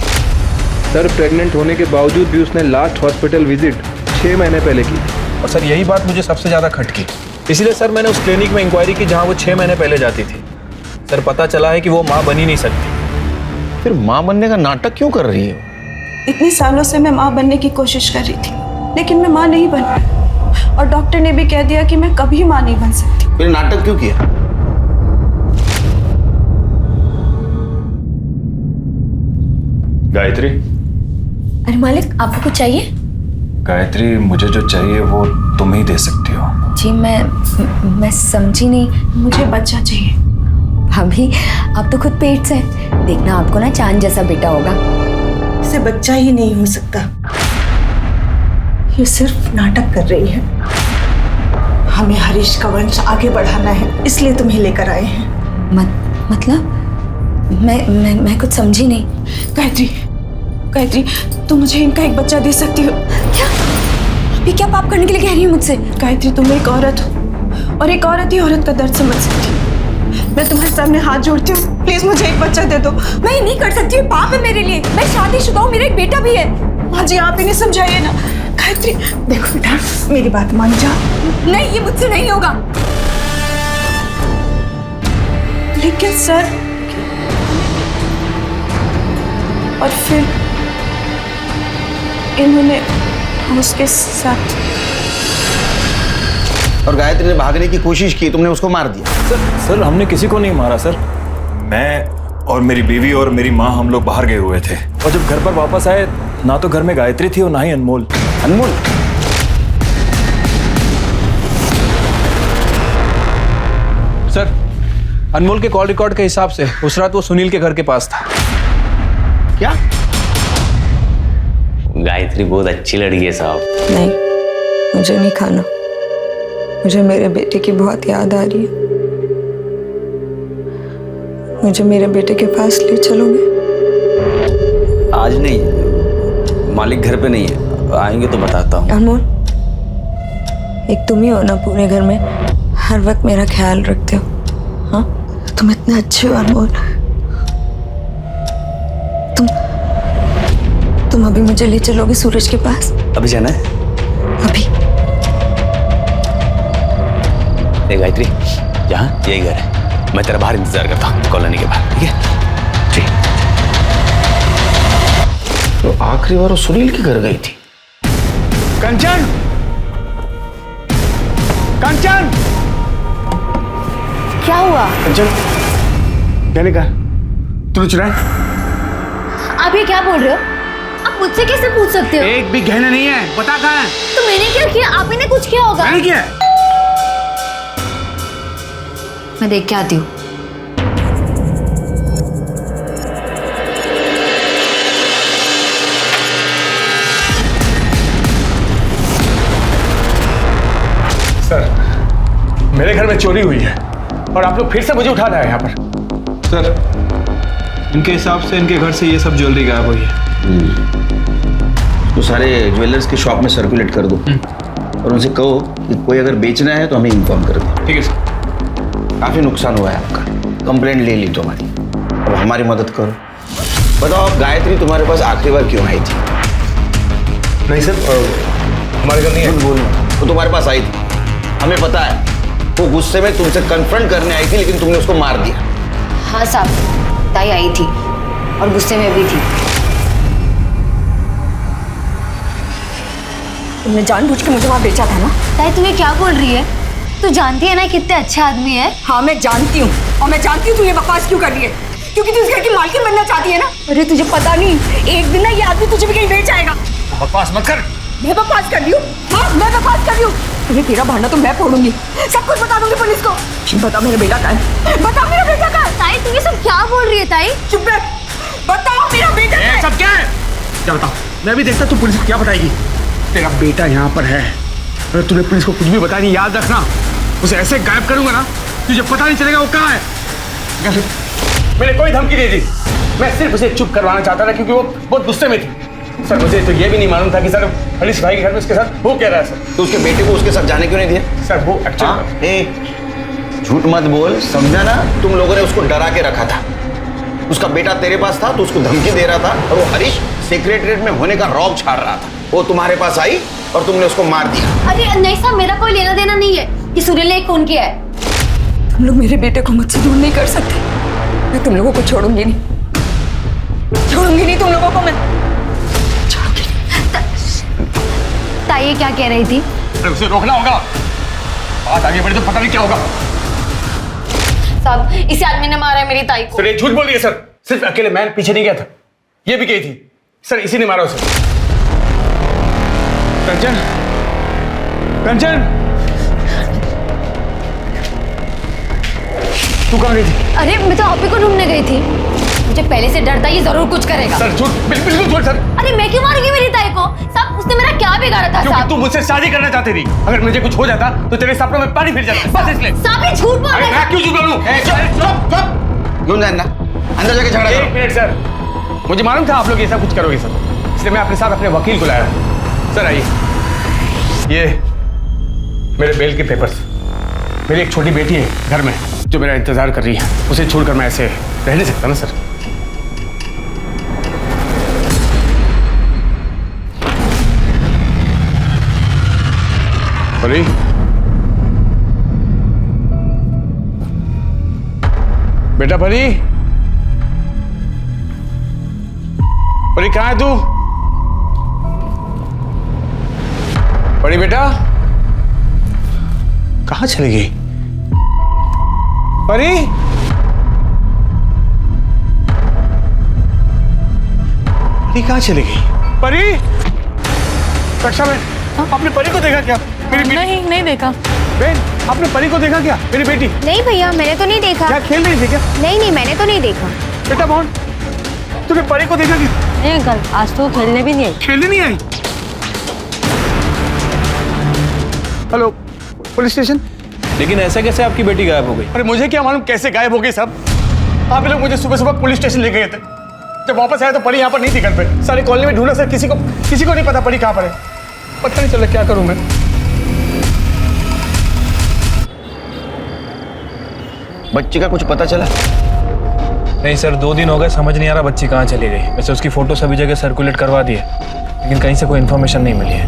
सर प्रेग्नेंट होने के बावजूद भी उसने लास्ट हॉस्पिटल विजिट 6 महीने पहले की, और सर यही बात मुझे सबसे ज़्यादा खटकी, इसलिए सर मैंने उस क्लिनिक में इंक्वायरी की जहां वो 6 महीने पहले जाती थी। सर पता चला है कि वो माँ बन ही नहीं सकती। फिर माँ बनने का नाटक क्यों कर रही हो? इतने सालों से मैं माँ बनने की कोशिश कर रही थी, लेकिन मैं माँ नहीं बन पाई, और डॉक्टर ने भी कह दिया कि मैं कभी माँ नहीं बन सकती। फिर नाटक क्यों किया? गायत्री। अरे मालिक आपको कुछ चाहिए? गायत्री मुझे जो चाहिए वो तुम ही दे सकती हो। जी मैं समझी नहीं। मुझे बच्चा चाहिए। भाभी आप तो खुद पेट से हैं, देखना आपको ना चांद जैसा बेटा होगा। इसे बच्चा ही नहीं हो सकता, ये सिर्फ नाटक कर रही है। हमें हरीश का वंश आगे बढ़ाना है, इसलिए तुम्हें लेकर आए हैं। मतलब मैं कुछ समझी नहीं। गायत्री तुम मुझे इनका एक बच्चा दे सकती हो क्या? अभी क्या पाप करने के लिए कह रही हो मुझसे? गायत्री तुम एक औरत हो, और एक औरत ही औरत का दर्द समझ सकती। मैं तुम्हारे सामने हाथ जोड़ती हूँ, प्लीज मुझे एक बच्चा दे दो। मैं नहीं कर सकती, पाप है मेरे लिए। मैं शादीशुदा हूँ, मेरा एक बेटा भी है। माँ जी आप इन्हें समझाइए ना। गायत्री देखो बेटा, मेरी बात मान जा। नहीं, ये मुझसे नहीं होगा। लेकिन सर, और फिर इन्होंने उसके साथ, और गायत्री ने भागने की कोशिश की, तुमने उसको मार दिया। सर हमने किसी को नहीं मारा सर। मैं और मेरी बीवी और मेरी माँ हम लोग बाहर गए हुए थे, और जब घर पर वापस आए ना तो घर में गायत्री थी और ना ही अनमोल। अनमोल? सर अनमोल के कॉल रिकॉर्ड के हिसाब से उस रात वो सुनील के घर के पास था। क्या? गायत्री बहुत अच्छी लड़की है साहब। नहीं, मुझे नहीं खाना। मुझे मेरे बेटे की बहुत याद आ रही है। मुझे मेरे बेटे के पास ले चलोगे? आज नहीं, मालिक घर पे नहीं है, आएंगे तो बताता हूँ। अनमोल, एक तुम ही हो ना पूरे घर में हर वक्त मेरा ख्याल रखते हो। हाँ, तुम इतने अच्छे हो अनमोल। तुम अभी मुझे ले चलोगे सूरज के पास? अभी जाना है? अभी। गायत्री जहाँ यही घर है, मैं तेरा बाहर इंतजार करता हूँ कॉलोनी के बाहर, ठीक है? ठीक। तो आखिरी बार वो सुनील के घर गई थी। कंचन, कंचन, क्या हुआ? कंचन, कहने का तूने चुराया? आप ये क्या बोल रहे हो? आप मुझसे कैसे पूछ सकते हो? एक भी गहना नहीं है, बता कहाँ है? तो मैंने क्या किया? आप ही ने कुछ किया होगा। मैंने किया? मैं देख के आती हूँ। सर, मेरे घर में चोरी हुई है और आप लोग फिर से मुझे उठा रहे हैं यहाँ पर। सर इनके हिसाब से इनके घर से ये सब ज्वेलरी गायब हुई है। तो सारे ज्वेलर्स की शॉप में सर्कुलेट कर दो और उनसे कहो कि कोई अगर बेचना है तो हमें इन्फॉर्म कर दे। ठीक है सर। काफी नुकसान हुआ है आपका, कंप्लेंट ले ली तुम्हारी, अब हमारी मदद करो। बताओ गायत्री तुम्हारे पास आखिरी बार क्यों आई थी? नहीं सर, हमारे घर नहीं है। बोलना, वो तुम्हारे पास आई थी, हमें पता है। वो गुस्से में तुमसे कन्फ्रंट करने आई थी, लेकिन तुमने उसको मार दिया। हाँ साहब, ताई आई थी और गुस्से में भी थी। तुमने जानबूझ के मुझे वहां बेचा था ना? ताई तुम्हें क्या बोल रही है? तू जानती है ना कितने अच्छे आदमी है। हाँ मैं जानती हूँ, और मैं जानती हूँ तू ये बकवास क्यों कर रही है, क्योंकि तू इस घर की मालकिन बनना चाहती है ना। अरे तुझे पता नहीं, एक दिन ना ये आदमी तुझे भी कहीं बेच आएगा। बकवास मत कर। मैं बकवास कर रही हूँ? हाँ मैं बकवास कर रही हूँ। तुझे तेरा भांडा तो मैं फोड़ूंगी, सब कुछ बता दूंगी पुलिस को। बता मेरा बेटा कहाँ है, बता मेरा बेटा कहाँ है। ताई तुम ये सब क्या बोल रही है ताई? चुप रह, बताओ मेरा बेटा कहाँ है। सब क्या है? क्या बताओ? मैं भी देखता तू पुलिस को क्या बताएगी। तेरा बेटा यहाँ पर है, अगर तूने पुलिस को कुछ भी बताया नहीं, याद रखना उसे ऐसे गायब करूंगा ना तुझे पता नहीं चलेगा वो कहाँ है। मैंने कोई धमकी नहीं दी, मैं सिर्फ उसे चुप करवाना चाहता था क्योंकि वो बहुत गुस्से में थी। सर मुझे तो ये भी नहीं मालूम था कि सर हरीश भाई के घर में उसके साथ वो कह रहा है। सर तो उसके बेटे को उसके साथ जाने क्यों नहीं दिया? सर वो एक्चुअली झूठ मत बोल, समझा ना? तुम लोगों ने उसको डरा के रखा था। उसका बेटा तेरे पास था तो उसको धमकी दे रहा था, और वो हरीश सेक्रेटरीट में होने का रौब छाड़ रहा था। वो तुम्हारे पास आई और तुमने उसको मार दिया। अरे नहीं साहब, मेरा कोई लेना देना नहीं है कि सुनील ने एक फोन किया है। तुम लोग मेरे बेटे को मुझसे दूर नहीं कर सकते। मैं तुम लोगों को छोड़ूंगी नहीं, छोड़ूंगी नहीं तुम लोगों को मैं। ताई ये क्या कह रही थी? अरे उसे रोकना होगा, बात आगे बढ़े तो पता नहीं क्या होगा। साहब इसी आदमी ने मारा है मेरी ताई को। सर ये झूठ बोल रही है सर, सिर्फ अकेले मैं पीछे नहीं गया था, ये भी गई थी। सर इसी ने मारा उसे। कंचन, कंचन, तू कहाँ गई थी? अरे मैं तो आप ही को ढूंढने गई थी। मुझे पहले से डर था ये जरूर कुछ करेगा। सर झूठ, बिल्कुल झूठ सर। अरे मैं क्यों मारूंगी मेरी ताई को? साहब उसने मेरा क्या बिगाड़ा था? क्योंकि साहब तू मुझसे शादी करना चाहती थी। अगर मुझे कुछ हो जाता तो तेरे सपनों में पानी फिर जाता, बस इसलिए। साहब ये झूठ बोल रहे हैं। मैं क्यों झूठ बोलूं? क्यों जानना? अंदर जाके झगड़ा करो। एक मिनट सर, मुझे मालूम था आप लोग ऐसा कुछ करोगे सर, इसलिए मैं अपने साथ अपने वकील को लाया। सर आइए, ये मेरे बेल के पेपर्स। मेरी एक छोटी बेटी है घर में जो मेरा इंतजार कर रही है, उसे छोड़कर मैं ऐसे रह नहीं सकता ना सर। परी, बेटा परी, परी कहाँ है तू? परी बेटा, कहाँ चली गई? परी, परी कहाँ चली गई? परी, रक्षा बहन, आपने परी को देखा क्या? नहीं देखा। बहन, आपने परी को देखा क्या? मेरी बेटी। नहीं भैया, मैंने तो नहीं देखा। क्या खेल रही थी क्या? नहीं, मैंने तो नहीं देखा। बेटा मोहन, तूने परी को देखा क्या? नहीं अंकल, आज तो खेलने भी नहीं आई। खेलने नहीं आई? Hello, police station. लेकिन ऐसे कैसे आपकी बेटी गायब हो गई? अरे मुझे क्या मालूम कैसे गायब हो गई सब। आप लोग मुझे सुबह सुबह पुलिस स्टेशन ले गए थे। जब वापस आया तो परी यहाँ पर नहीं थी घर पे। सारी कॉलोनी में ढूंढा सर, किसी को नहीं पता परी कहाँ पर है। पता नहीं चला क्या करूं मैं। बच्ची का कुछ पता चला? नहीं सर, 2 दिन हो गए, समझ नहीं आ रहा बच्ची कहाँ चली गई। वैसे उसकी फोटो सभी जगह सर्कुलेट करवा दी है, लेकिन कहीं से कोई इन्फॉर्मेशन नहीं मिली है।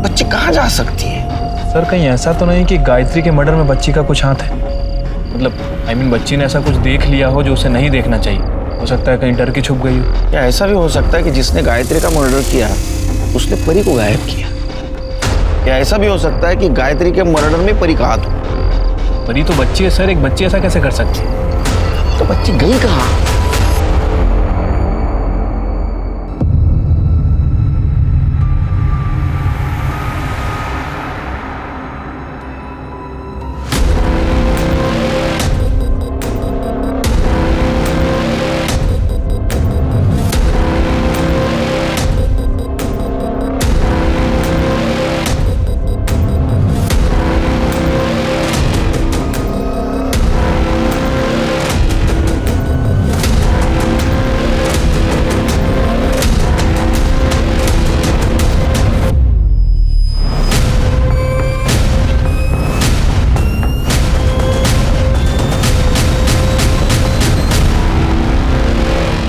बच्ची कहाँ जा सकती है? सर कहीं ऐसा तो नहीं कि गायत्री के मर्डर में बच्ची का कुछ हाथ है? मतलब बच्ची ने ऐसा कुछ देख लिया हो जो उसे नहीं देखना चाहिए। हो सकता है कहीं डर के छुप गई हो। क्या ऐसा भी हो सकता है कि जिसने गायत्री का मर्डर किया उसने परी को गायब किया? क्या ऐसा भी हो सकता है कि गायत्री के मर्डर में परी का हाथ हो? परी तो बच्ची है सर, एक बच्ची ऐसा कैसे कर सकती है? तो बच्ची गई कहाँ?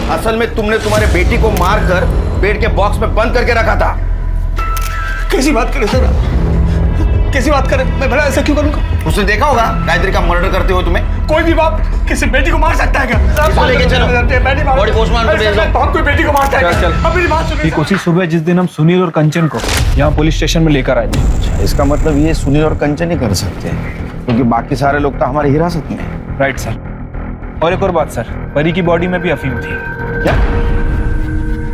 असल में तुमने तुम्हारे बेटी को मारकर बेड के बॉक्स में बंद करके रखा था। कैसी बात करे सर, कैसी बात करे? मैं भला ऐसा क्यों करूंगा? उसने देखा होगा गायत्री का मर्डर करते हो तुम्हें। कोई भी बाप किसी बेटी को मार सकता है क्या? इसको लेके चलो, बॉडी पोस्टमार्टम को भेज दो। बाप कोई बेटी को मारता है? चल अब मेरी बात सुनिए। ठीक, उसी सुबह जिस दिन हम सुनील और कंचन को यहाँ पुलिस स्टेशन में लेकर आए थे। इसका मतलब ये सुनील और कंचन ही कर सकते हैं, क्योंकि बाकी सारे लोग तो हमारी हिरासत में हैं। Right sir. और एक और बात सर, परी की बॉडी में भी अफीम थी। क्या?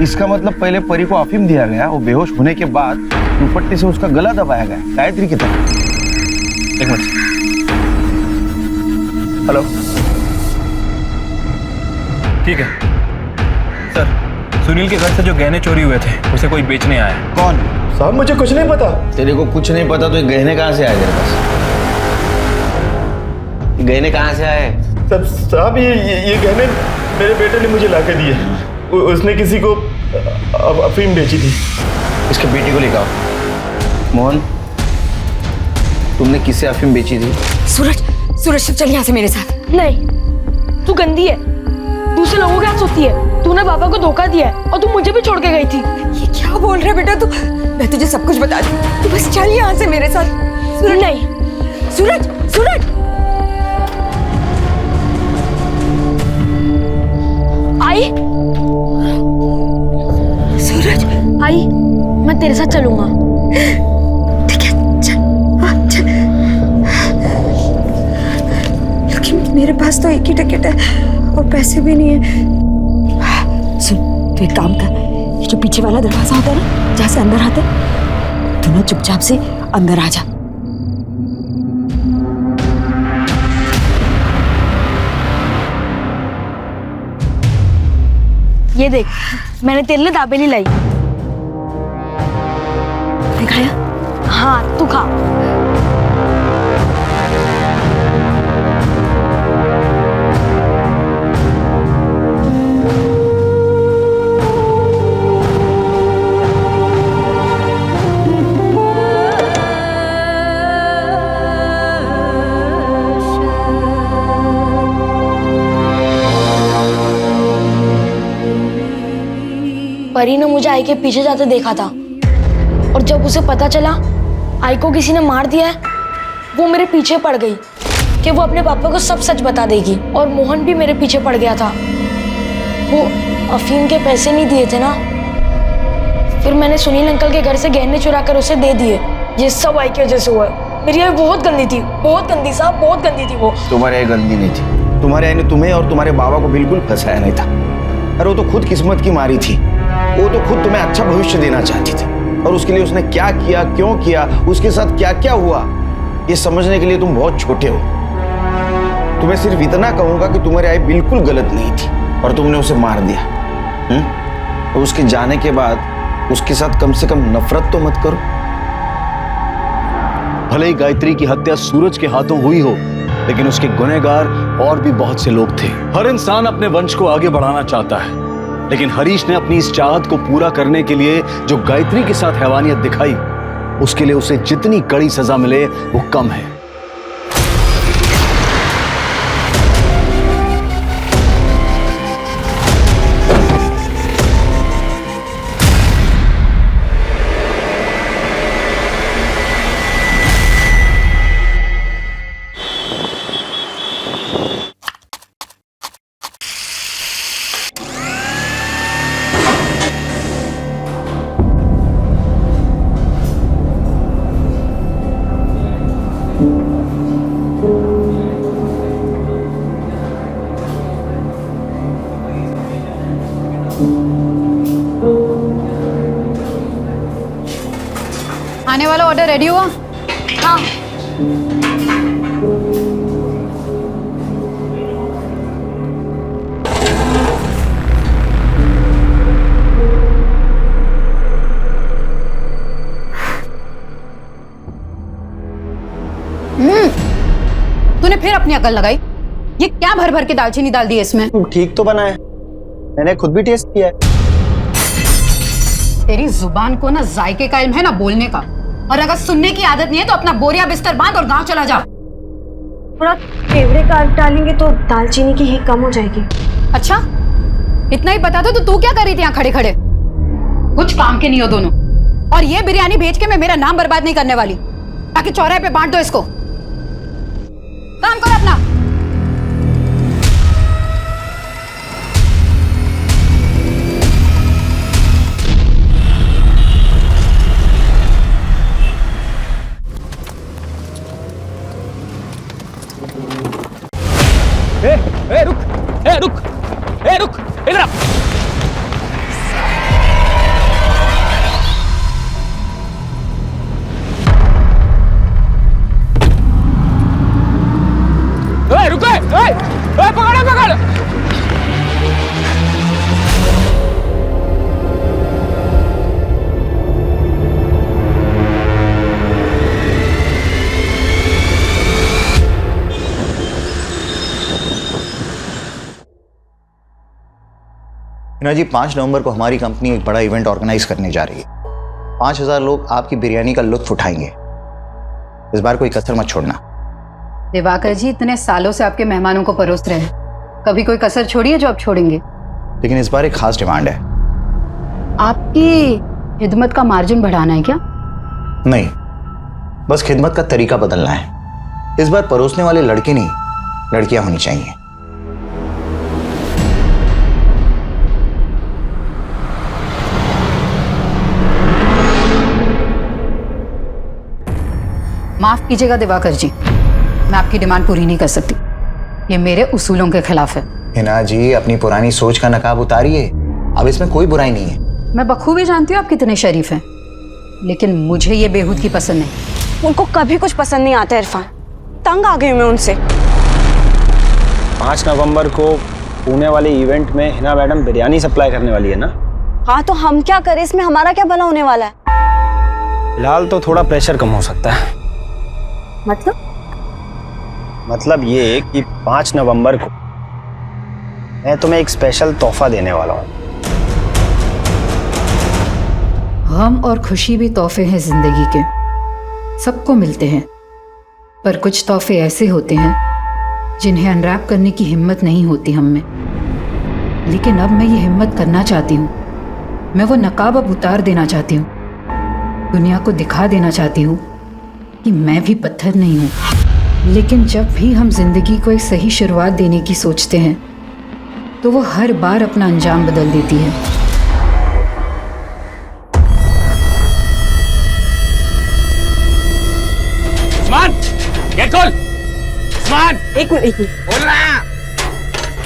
इसका मतलब पहले परी को अफीम दिया गया, वो बेहोश होने के बाद दुपट्टे से उसका गला दबाया गया गायत्री की तरह। एक मिनट। हेलो, ठीक है सर। सुनील के घर से जो गहने चोरी हुए थे उसे कोई बेचने आया। कौन? साहब मुझे कुछ नहीं पता। तेरे को कुछ नहीं पता तो ये गहने कहाँ से आए तेरे पास? गहने कहाँ से आए? साहब ये गहने मेरे बेटे ने मुझे लाके दिए। उसने किसी को अफीम बेची थी। इसके बेटी को लेकर आओ। मोहन, तुमने किसे अफीम बेची थी? सूरज चल यहाँ से मेरे साथ। नहीं, तू गंदी है, दूसरे लोगों के हाथ सोती है। तूने पापा को धोखा दिया है और तू मुझे भी छोड़ के गई थी। ये क्या बोल रहा है बेटा तू? मैं तुझे सब कुछ बता दूँ, तू बस चल यहाँ से मेरे साथ। सूरज नहीं। सूरज आई, सूरज आई, मैं तेरे साथ चलूंगा। ठीक है, चल। लेकिन मेरे पास तो एक ही टिकट है और पैसे भी नहीं है। सुन, तू एक काम कर, ये जो पीछे वाला दरवाजा होता है ना, जहाँ से अंदर आते, तू ना चुपचाप से अंदर आ जा। ये देख, मैंने तेरे लिए दाबेली लाई। दिखाया? हाँ, तू खा। परी ने मुझे आई के पीछे जाते देखा था, और जब उसे पता चला आई को किसी ने मार दिया है, वो मेरे पीछे पड़ गई कि वो अपने पापा को सब सच बता देगी। और मोहन भी मेरे पीछे पड़ गया था, वो अफीम के पैसे नहीं दिए थे ना, फिर मैंने सुनील अंकल के घर से गहने चुरा कर उसे दे दिए। ये सब आई की वजह से हुआ है। मेरी आई बहुत गंदी थी, बहुत गंदी साहब, बहुत गंदी थी वो। तुम्हारी आई गंदी नहीं थी, तुम्हारे आई ने तुम्हें और तुम्हारे बाबा को बिल्कुल फंसाया नहीं था। अरे वो तो खुद किस्मत की मारी थी, वो तो खुद तुम्हें अच्छा भविष्य देना चाहती थी, और उसके लिए उसने क्या किया, क्यों किया, उसके साथ क्या क्या हुआ, ये समझने के लिए तुम बहुत छोटे हो। तुम्हें सिर्फ इतना कहूंगा कि तुम्हारी आई बिल्कुल गलत नहीं थी और तुमने उसे मार दिया। तो उसके जाने के बाद उसके साथ कम से कम नफरत तो मत करो। भले ही गायत्री की हत्या सूरज के हाथों हुई हो, लेकिन उसके गुनहगार और भी बहुत से लोग थे। हर इंसान अपने वंश को आगे बढ़ाना चाहता है, लेकिन हरीश ने अपनी इस चाहत को पूरा करने के लिए जो गायत्री के साथ हैवानियत दिखाई, उसके लिए उसे जितनी कड़ी सजा मिले वो कम है। आने वाला ऑर्डर रेडी हुआ? हाँ। तूने फिर अपनी अकल लगाई? ये क्या भर भर के दालचीनी डाल दी है इसमें? ठीक तो बना है, मैंने खुद भी टेस्ट किया है। तेरी जुबान को ना जायके का इल्म है ना बोलने का, और अगर सुनने की आदत नहीं है तो अपना बोरिया बिस्तर बांध और गांव चला जा। थोड़ा फेवरेट कार्ड डालेंगे तो दालचीनी की हीट कम हो जाएगी। अच्छा, इतना ही पता था तो तू क्या कर रही थी यहाँ खड़े खड़े? कुछ काम के नहीं हो दोनों। और ये बिरयानी भेज के मैं मेरा नाम बर्बाद नहीं करने वाली, ताकि चौराहे पे बांट दो इसको। काम करो अपना। रुक इधर आ। रुको, पकड़। हिना जी, 5 नवंबर को हमारी कंपनी एक बड़ा इवेंट ऑर्गेनाइज करने जा रही है। 5000 लोग आपकी बिरयानी का लुत्फ उठाएंगे। इस बार कोई कसर मत छोड़ना। दिवाकर जी इतने सालों से आपके मेहमानों को परोस रहे हैं, कभी कोई कसर छोड़ी है जो आप छोड़ेंगे? लेकिन इस बार एक खास डिमांड है। आपकी खिदमत का मार्जिन बढ़ाना है क्या? नहीं, बस खिदमत का तरीका बदलना है। इस बार परोसने वाले लड़के नहीं, लड़कियां होनी चाहिए। माफ कीजिएगा दिवाकर जी, मैं आपकी डिमांड पूरी नहीं कर सकती। ये मेरे उसूलों के खिलाफ है। हिना जी, अपनी पुरानी सोच का नकाब उतारिए। अब इसमें कोई बुराई नहीं है। मैं बखूबी जानती हूँ आप कितने शरीफ हैं, लेकिन मुझे ये बेहूदगी पसंद नहीं। उनको कभी कुछ पसंद नहीं आता इरफान, तंग आ गई मैं उनसे। 5 नवंबर को पुणे वाले इवेंट में हिना मैडम बिरयानी सप्लाई करने वाली है ना? हाँ, तो हम क्या करें, इसमें हमारा क्या भला होने वाला है? फिलहाल तो थोड़ा प्रेशर कम हो सकता है। मतलब ये कि 5 नवंबर को मैं तुम्हें एक स्पेशल तोहफा देने वाला हूँ। गम और खुशी भी तोहफे हैं जिंदगी के, सबको मिलते हैं। पर कुछ तोहफे ऐसे होते हैं जिन्हें अनरैप करने की हिम्मत नहीं होती हम में। लेकिन अब मैं ये हिम्मत करना चाहती हूँ। मैं वो नकाब अब उतार देना चाहती हूँ। दुनिया को दिखा देना चाहती हूँ कि मैं भी पत्थर नहीं हूँ, लेकिन जब भी हम जिंदगी को एक सही शुरुआत देने की सोचते हैं तो वो हर बार अपना अंजाम बदल देती है। उस्मान, गेट खोल। उस्मान, एक मिनट बोल रहा।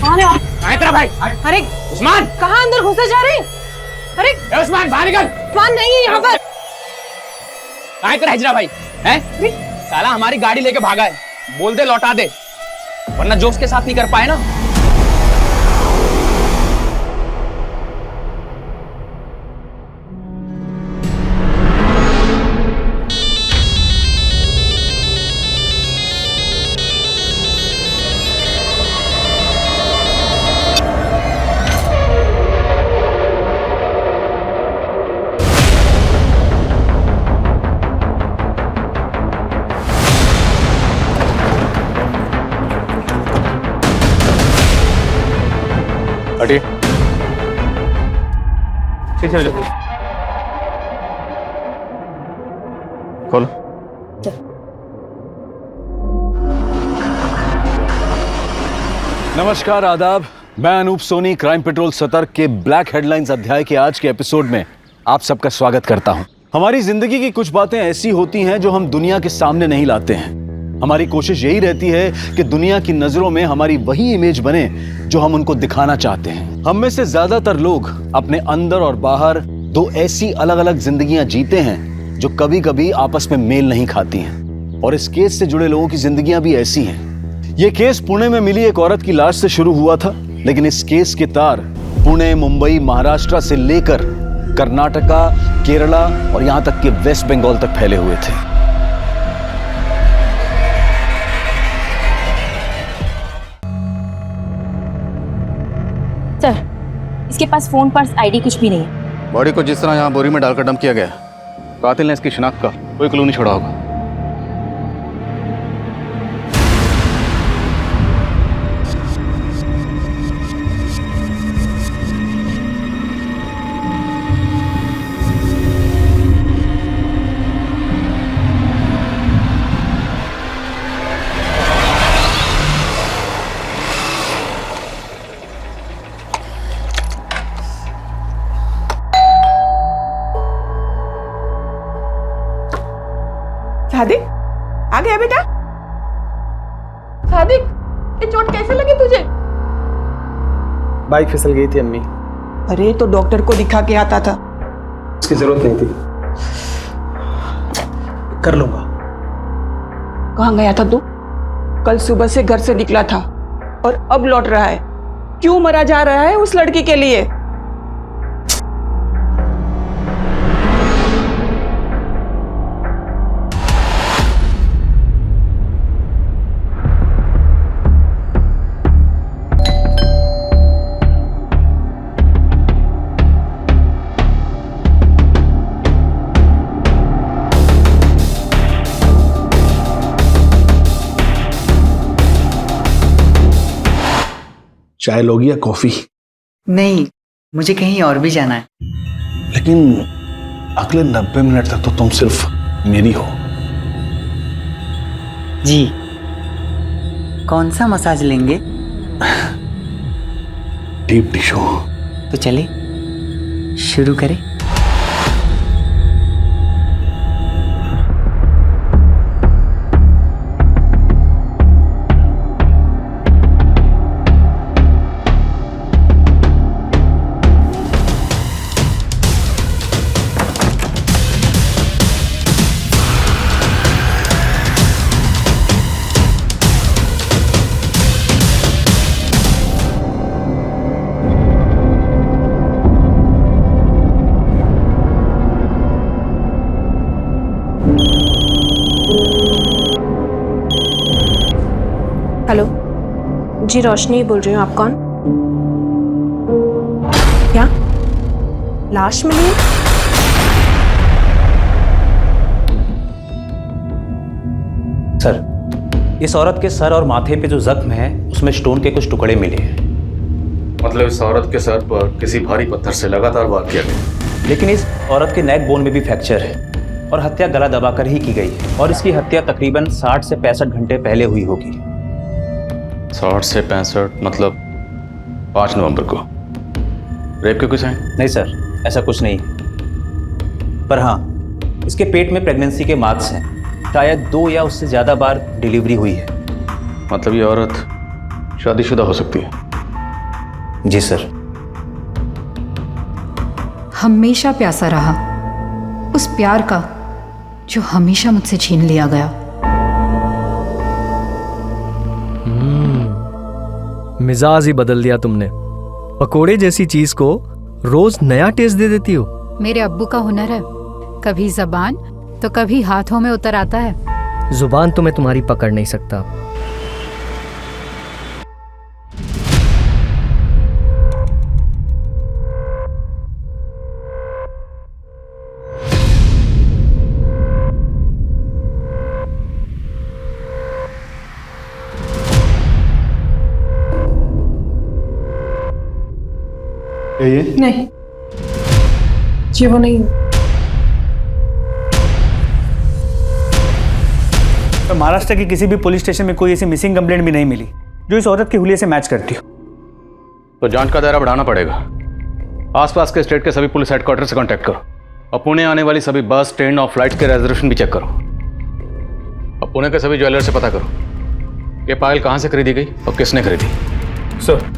कौन है आप? कहाँ तेरा भाई? अरे उस्मान, कहाँ अंदर घुसे जा रहे हैं? अरे ए उस्मान, बाहर निकल। उस्मान नहीं है यहाँ पर। कहाँ है तेरा हिजरा भाई? हैं? साला हमारी गाड़ी लेके भागा है, बोल दे लौटा दे, वरना जोश के साथ नहीं कर पाए ना। हटिए। चलो खोलो। नमस्कार, आदाब। मैं अनूप सोनी क्राइम पेट्रोल सतर्क के ब्लैक हेडलाइंस अध्याय के आज के एपिसोड में आप सबका स्वागत करता हूं। हमारी जिंदगी की कुछ बातें ऐसी होती हैं जो हम दुनिया के सामने नहीं लाते हैं। हमारी कोशिश यही रहती है कि दुनिया की नजरों में हमारी वही इमेज बने जो हम उनको दिखाना चाहते हैं। हम में से ज्यादातर लोग अपने अंदर और बाहर दो ऐसी अलग अलग जिंदगियां जीते हैं जो कभी कभी आपस में मेल नहीं खाती हैं। और इस केस से जुड़े लोगों की जिंदगियां भी ऐसी हैं। ये केस पुणे में मिली एक औरत की लाश से शुरू हुआ था, लेकिन इस केस के तार पुणे, मुंबई, महाराष्ट्र से लेकर कर्नाटका, केरला और यहां तक कि वेस्ट बंगाल तक फैले हुए थे। सर, इसके पास फोन, पर्स, आईडी कुछ भी नहीं है। बॉडी को जिस तरह यहाँ बोरी में डालकर डंप किया गया, कातिल ने इसकी शिनाख्त का कोई क्लू नहीं छोड़ा होगा। सादिक, आ गया बेटा? सादिक, ये चोट कैसे लगी तुझे? बाइक फिसल गई थी अम्मी। अरे तो डॉक्टर को दिखा के आता था। उसकी जरूरत नहीं थी, कर लूंगा। कहाँ गया था तू? कल सुबह से घर से निकला था और अब लौट रहा है। क्यों मरा जा रहा है उस लड़की के लिए? चाय लोगी या कॉफी? नहीं, मुझे कहीं और भी जाना है। लेकिन अगले 90 मिनट तक तो तुम सिर्फ मेरी हो। जी, कौन सा मसाज लेंगे? Deep tissue. तो चले शुरू करें। हेलो जी, रोशनी बोल रही हूँ। आप कौन? क्या लाश मिली? सर, इस औरत के सर और माथे पे जो जख्म है उसमें स्टोन के कुछ टुकड़े मिले हैं। मतलब इस औरत के सर पर किसी भारी पत्थर से लगातार वार किया गया। लेकिन इस औरत के नेक बोन में भी फ्रैक्चर है। और हत्या गला दबाकर ही की गई है और इसकी हत्या तकरीबन 60 से 65 घंटे पहले हुई होगी। 60 से 65 मतलब 5 नवंबर को। रेप के कोई साइन? नहीं सर, ऐसा कुछ नहीं है। पर हाँ, इसके पेट में प्रेगनेंसी के मार्क्स हैं। शायद 2 या उससे ज़्यादा बार डिलीवरी हुई है। मतलब ये औरत शादीशुदा हो सकती है? जी सर। हमेशा प्यासा रहा, उस प्यार का जो हमेशा मुझसे छीन लिया गया। मिजाज ही बदल दिया तुमने। पकोड़े जैसी चीज को रोज नया टेस्ट दे देती हो। मेरे अब्बू का हुनर है, कभी जबान तो कभी हाथों में उतर आता है। जुबान तो मैं तुम्हारी पकड़ नहीं सकता। ये नहीं, जी वो नहीं। तो महाराष्ट्र की किसी भी पुलिस स्टेशन में कोई ऐसी मिसिंग कंप्लेंट भी नहीं मिली जो इस औरत के हुलिये से मैच करती हो। तो जांच का दायरा बढ़ाना पड़ेगा। आसपास के स्टेट के सभी पुलिस हेडक्वार्टर से कांटेक्ट करो और पुणे आने वाली सभी बस, ट्रेन और फ्लाइट के रिजर्वेशन भी चेक करो। अब पुणे के सभी ज्वेलर से पता करो ये पायल कहाँ से खरीदी गई और किसने खरीदी। सर,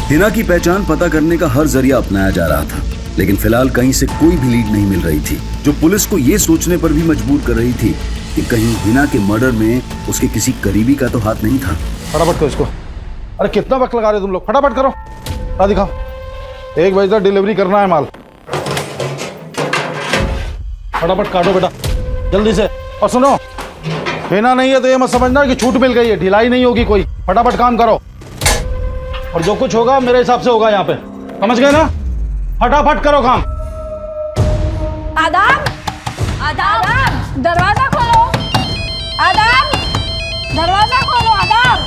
हिना की पहचान पता करने का हर जरिया अपनाया जा रहा था, लेकिन फिलहाल कहीं से कोई भी लीड नहीं मिल रही थी, जो पुलिस को ये सोचने पर भी मजबूर कर रही थी कि कहीं हिना के मर्डर में उसके किसी करीबी का तो हाथ नहीं था। फटाफट करो इसको। अरे कितना वक्त लगा रहे हो तुम लोग, फटाफट करो। दिखाओ, 1 बजे तक डिलीवरी करना है माल। फटाफट काटो बेटा, जल्दी से। और सुनो, हिना नहीं है तो ये मत समझना कि छूट मिल गई है, ढिलाई नहीं होगी कोई। फटाफट काम करो और जो कुछ होगा मेरे हिसाब से होगा यहाँ पे, समझ गए ना? फटाफट करो काम। आदाब, आदाब, दरवाजा खोलो। आदाब, दरवाजा खोलो। आदाब।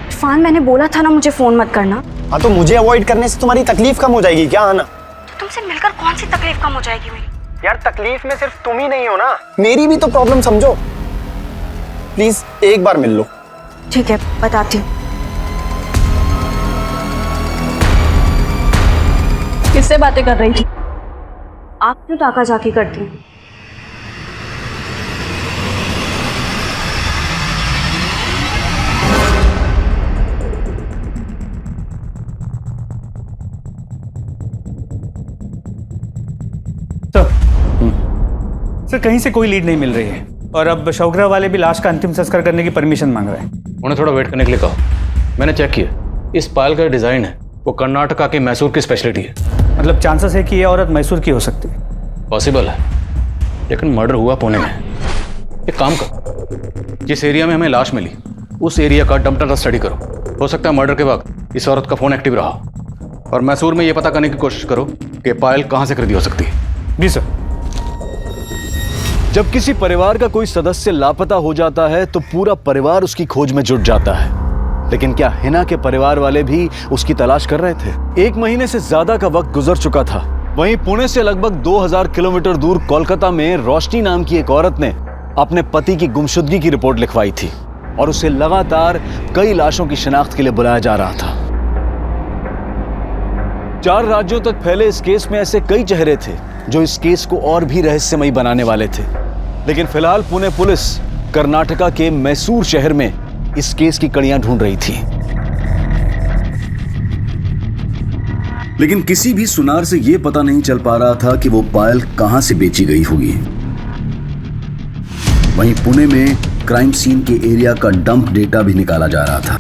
इरफान, मैंने बोला था ना मुझे फोन मत करना। हाँ तो मुझे अवॉइड करने से तुम्हारी तकलीफ कम हो जाएगी क्या आना? तो तुमसे मिलकर कौन सी तकलीफ कम हो जाएगी मेरी? यार तकलीफ में सिर्फ तुम ही नहीं हो ना, मेरी भी तो प्रॉब्लम समझो। प्लीज एक बार मिल लो। ठीक है, बताती हूँ। किससे बातें कर रही थी? आप क्यों ताका झाकी करती हैं? सर, कहीं से कोई लीड नहीं मिल रही है और अब शवग्रह वाले भी लाश का अंतिम संस्कार करने की परमिशन मांग रहे हैं। उन्हें थोड़ा वेट करने के लिए कहो। मैंने चेक किया, इस पायल का डिजाइन है वो कर्नाटका के मैसूर की स्पेशलिटी है। मतलब चांसेस है कि ये औरत मैसूर की हो सकती है? पॉसिबल है, लेकिन मर्डर हुआ पुणे में। एक काम करो, जिस एरिया में हमें लाश मिली उस एरिया का डंप ट्रक स्टडी करो। हो सकता है मर्डर के वक्त इस औरत का फोन एक्टिव रहा, और मैसूर में ये पता करने की कोशिश करो कि पायल कहाँ से खरीदी हो सकती है। जी सर। जब किसी परिवार का कोई सदस्य लापता हो जाता है तो पूरा परिवार उसकी खोज में जुट जाता है, लेकिन क्या हिना के परिवार वाले भी उसकी तलाश कर रहे थे? 1 महीने से ज्यादा का वक्त गुजर चुका था। वहीं पुणे से लगभग 2000 किलोमीटर दूर कोलकाता में रोशनी नाम की एक औरत ने अपने पति की गुमशुदगी की रिपोर्ट लिखवाई थी और उसे लगातार कई लाशों की शिनाख्त के लिए बुलाया जा रहा था। 4 राज्यों तक फैले इस केस में ऐसे कई चेहरे थे जो इस केस को और भी रहस्यमयी बनाने वाले थे, लेकिन फिलहाल पुणे पुलिस कर्नाटका के मैसूर शहर में इस केस की कड़ियां ढूंढ रही थी। लेकिन किसी भी सुनार से यह पता नहीं चल पा रहा था कि वो पायल कहां से बेची गई होगी। वहीं पुणे में क्राइम सीन के एरिया का डंप डेटा भी निकाला जा रहा था।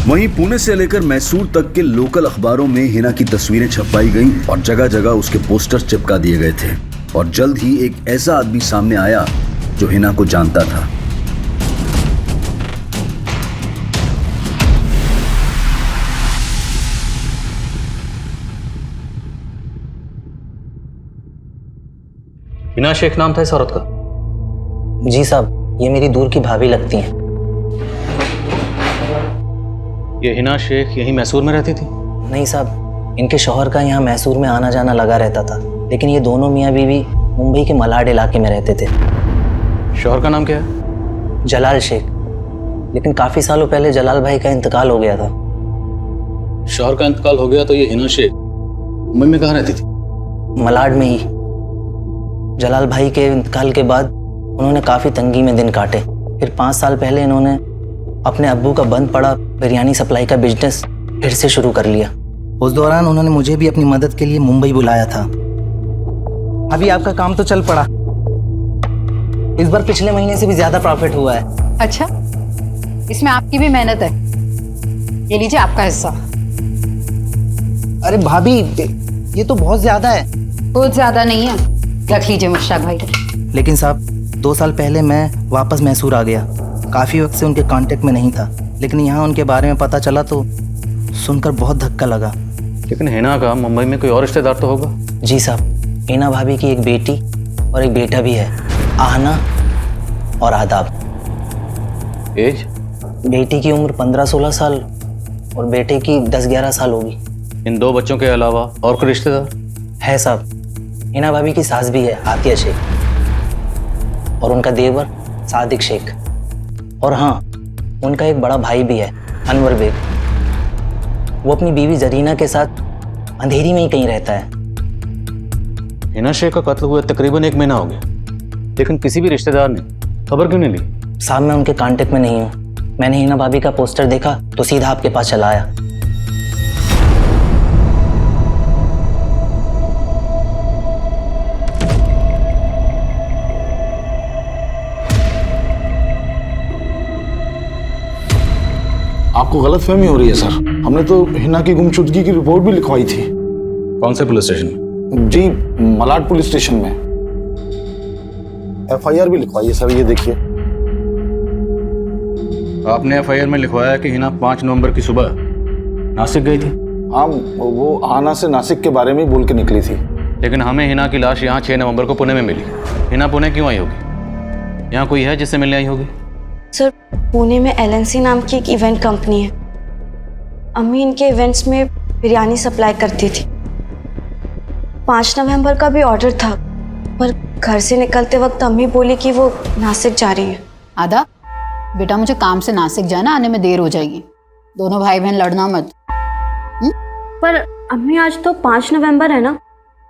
वहीं पुणे से लेकर मैसूर तक के लोकल अखबारों में हिना की तस्वीरें छपवाई गईं और जगह जगह उसके पोस्टर चिपका दिए गए थे, और जल्द ही एक ऐसा आदमी सामने आया जो हिना को जानता था। हिना शेख नाम था इस औरत का? जी साहब, ये मेरी दूर की भाभी लगती हैं। ये हिना शेख यहीं मैसूर में रहती थी? नहीं साहब, इनके शौहर का यहाँ मैसूर में आना जाना लगा रहता था, लेकिन ये दोनों मियाँ बीवी मुंबई के मलाड इलाके में रहते थे। शौहर का नाम क्या है? जलाल शेख, लेकिन काफ़ी सालों पहले जलाल भाई का इंतकाल हो गया था। शौहर का इंतकाल हो गया तो ये हिना शेख मुंबई में कहाँ रहती थी? मलाड में ही। जलाल भाई के इंतकाल के बाद उन्होंने काफ़ी तंगी में दिन काटे। फिर 5 साल पहले इन्होंने अपने अब्बू का बंद पड़ा बिरयानी सप्लाई का बिजनेस फिर से शुरू कर लिया। उस दौरान उन्होंने मुझे भी अपनी मदद के लिए मुंबई बुलाया था। अभी आपका काम तो चल पड़ा, इस बार पिछले महीने से भी ज्यादा प्रॉफिट हुआ है। अच्छा, इसमें आपकी भी मेहनत है। ये लीजिए आपका हिस्सा। अरे भाभी, ये तो बहुत ज्यादा है। बहुत ज्यादा नहीं है, रख लीजिए मुश्ताक भाई। लेकिन साहब, 2 साल पहले मैं वापस मैसूर आ गया। काफ़ी वक्त से उनके कांटेक्ट में नहीं था, लेकिन यहाँ उनके बारे में पता चला तो सुनकर बहुत धक्का लगा। लेकिन हिना का मुंबई में कोई और रिश्तेदार तो होगा? जी साहब, हिना भाभी की एक बेटी और एक बेटा भी है, आहना और आदाब। एज? बेटी की उम्र 15-16 साल और बेटे की 10-11 साल होगी। इन 2 बच्चों के अलावा और कोई रिश्तेदार है साहब? हिना भाभी की सास भी है, आतिया शेख, और उनका देवर सादिक शेख, और हाँ, उनका एक बड़ा भाई भी है, अनवर बेग। वो अपनी बीवी जरीना के साथ अंधेरी में ही कहीं रहता है। हिना शेख का कत्ल हुए तकरीबन 1 महीना हो गया, लेकिन किसी भी रिश्तेदार ने खबर क्यों नहीं ली? साहब, मैं उनके कांटेक्ट में नहीं हूँ। मैंने हिना भाभी का पोस्टर देखा तो सीधा आपके पास चला आया। आपको गलतफहमी हो रही है सर। हमने तो हिना की गुमशुदगी की रिपोर्ट भी लिखवाई थी। कौन से पुलिस स्टेशन में? जी, मलाड पुलिस स्टेशन में। FIR भी लिखवाई है सर, ये देखिए। आपने FIR में लिखवाया कि हिना 5 नवंबर की सुबह नासिक गई थी? हाँ, वो आना से नासिक के बारे में बोल के निकली थी। लेकिन हमें हिना की लाश यहाँ 6 नवंबर को पुणे में मिली। हिना पुणे क्यों आई होगी? यहाँ कोई है जिससे मिलने आई होगी? सर, पुणे में LNC नाम की एक इवेंट कंपनी है। अम्मी इनके इवेंट्स में बिरयानी सप्लाई करती थी। 5 नवंबर का भी ऑर्डर था, पर घर से निकलते वक्त अम्मी बोली कि वो नासिक जा रही है। आदा, बेटा मुझे काम से नासिक जाना, आने में देर हो जाएगी। दोनों भाई बहन लड़ना मत। पर अम्मी, आज तो 5 नवंबर है ना।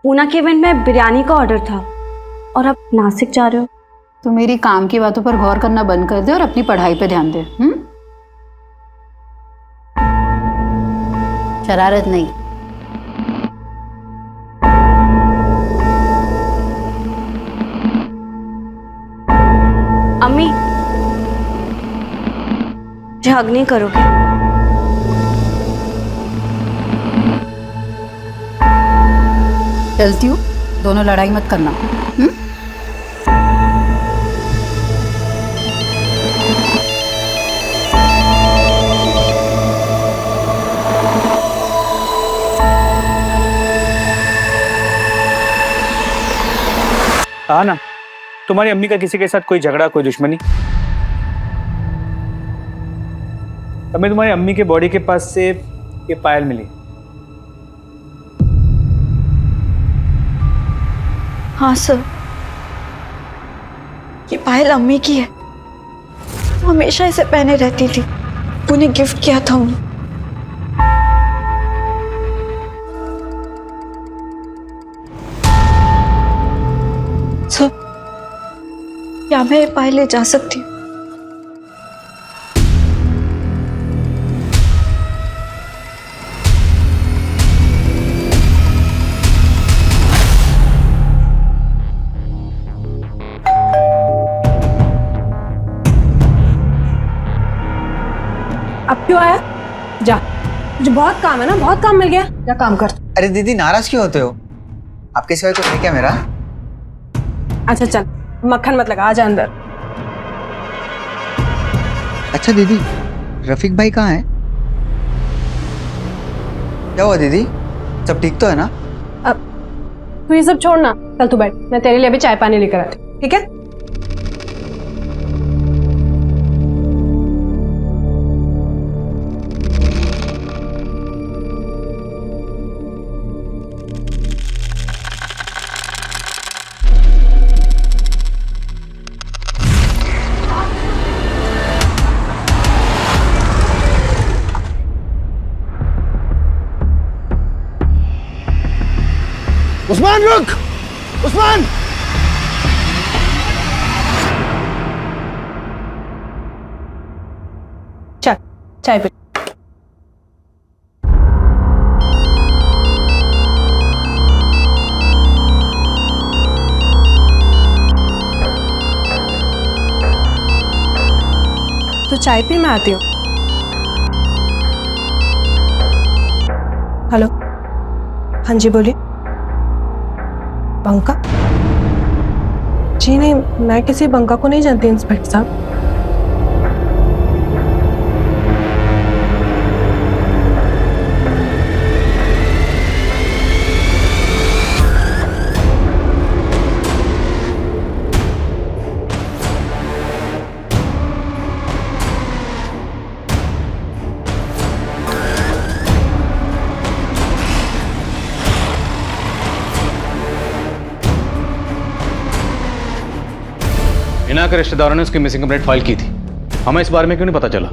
पूना के इवेंट में बिरयानी का ऑर्डर था और अब नासिक जा रहे हो। तो मेरी काम की बातों पर गौर करना बंद कर दे और अपनी पढ़ाई पे ध्यान दे। शरारत नहीं। अम्मी, हग नहीं करोगे? चलती हूँ, दोनों लड़ाई मत करना। हाँ ना, तुम्हारी अम्मी का किसी के साथ कोई झगड़ा, कोई दुश्मनी? हमें तुम्हारी अम्मी के बॉडी के पास से ये पायल मिली। हाँ सर, ये पायल अम्मी की है। वो हमेशा इसे पहने रहती थी। उन्हें गिफ्ट किया था उन्हें। सर, क्या मैं ये पायल ले जा सकती हूँ? अब क्यों आया? जा, मुझे बहुत काम है ना, बहुत काम मिल गया। जा काम कर। अरे दीदी, नाराज क्यों होते हो? आपके सिवाय कोई है क्या मेरा? अच्छा चल, मक्खन मत लगा, आजा अंदर। अच्छा दीदी, रफीक भाई कहाँ है? क्या हुआ दीदी, सब ठीक तो है ना? अब तू ये सब छोड़ ना, चल तू बैठ, मैं तेरे लिए अभी चाय पानी लेकर आती हूँ, ठीक है? उस्मान रुक! उस्मान! चल चाय पी। तो चाय पी, मैं आती हूँ। हेलो, हाँ जी बोलिए। बंका? जी नहीं, मैं किसी बंका को नहीं जानती इंस्पेक्टर साहब। हिना के रिश्तेदारों ने उसकी मिसिंग कंप्लेंट फाइल की थी। हमें इस बारे में क्यों नहीं पता चला?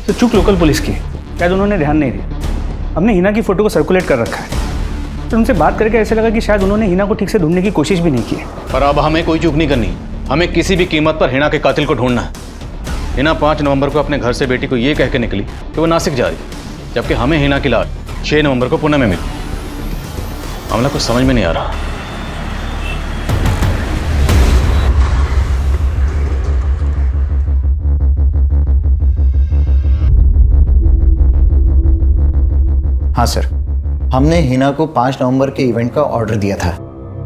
तो चूक लोकल पुलिस की, शायद उन्होंने ध्यान नहीं दिया। हमने हिना की फोटो को सर्कुलेट कर रखा है, तो उनसे बात करके ऐसे लगा कि शायद उन्होंने हिना को ठीक से ढूंढने की कोशिश भी नहीं की है। पर अब हमें कोई चूक नहीं करनी, हमें किसी भी कीमत पर हिना के कातिल को ढूंढना है। हिना 5 नवंबर को अपने घर से बेटी को ये कह के निकली कि वो नासिक जा रही है, जबकि हमें हिना की लाश 6 नवंबर को पुणे में मिली। मामला कुछ समझ में नहीं आ रहा। हाँ सर, हमने हिना को 5 नवंबर के इवेंट का ऑर्डर दिया था,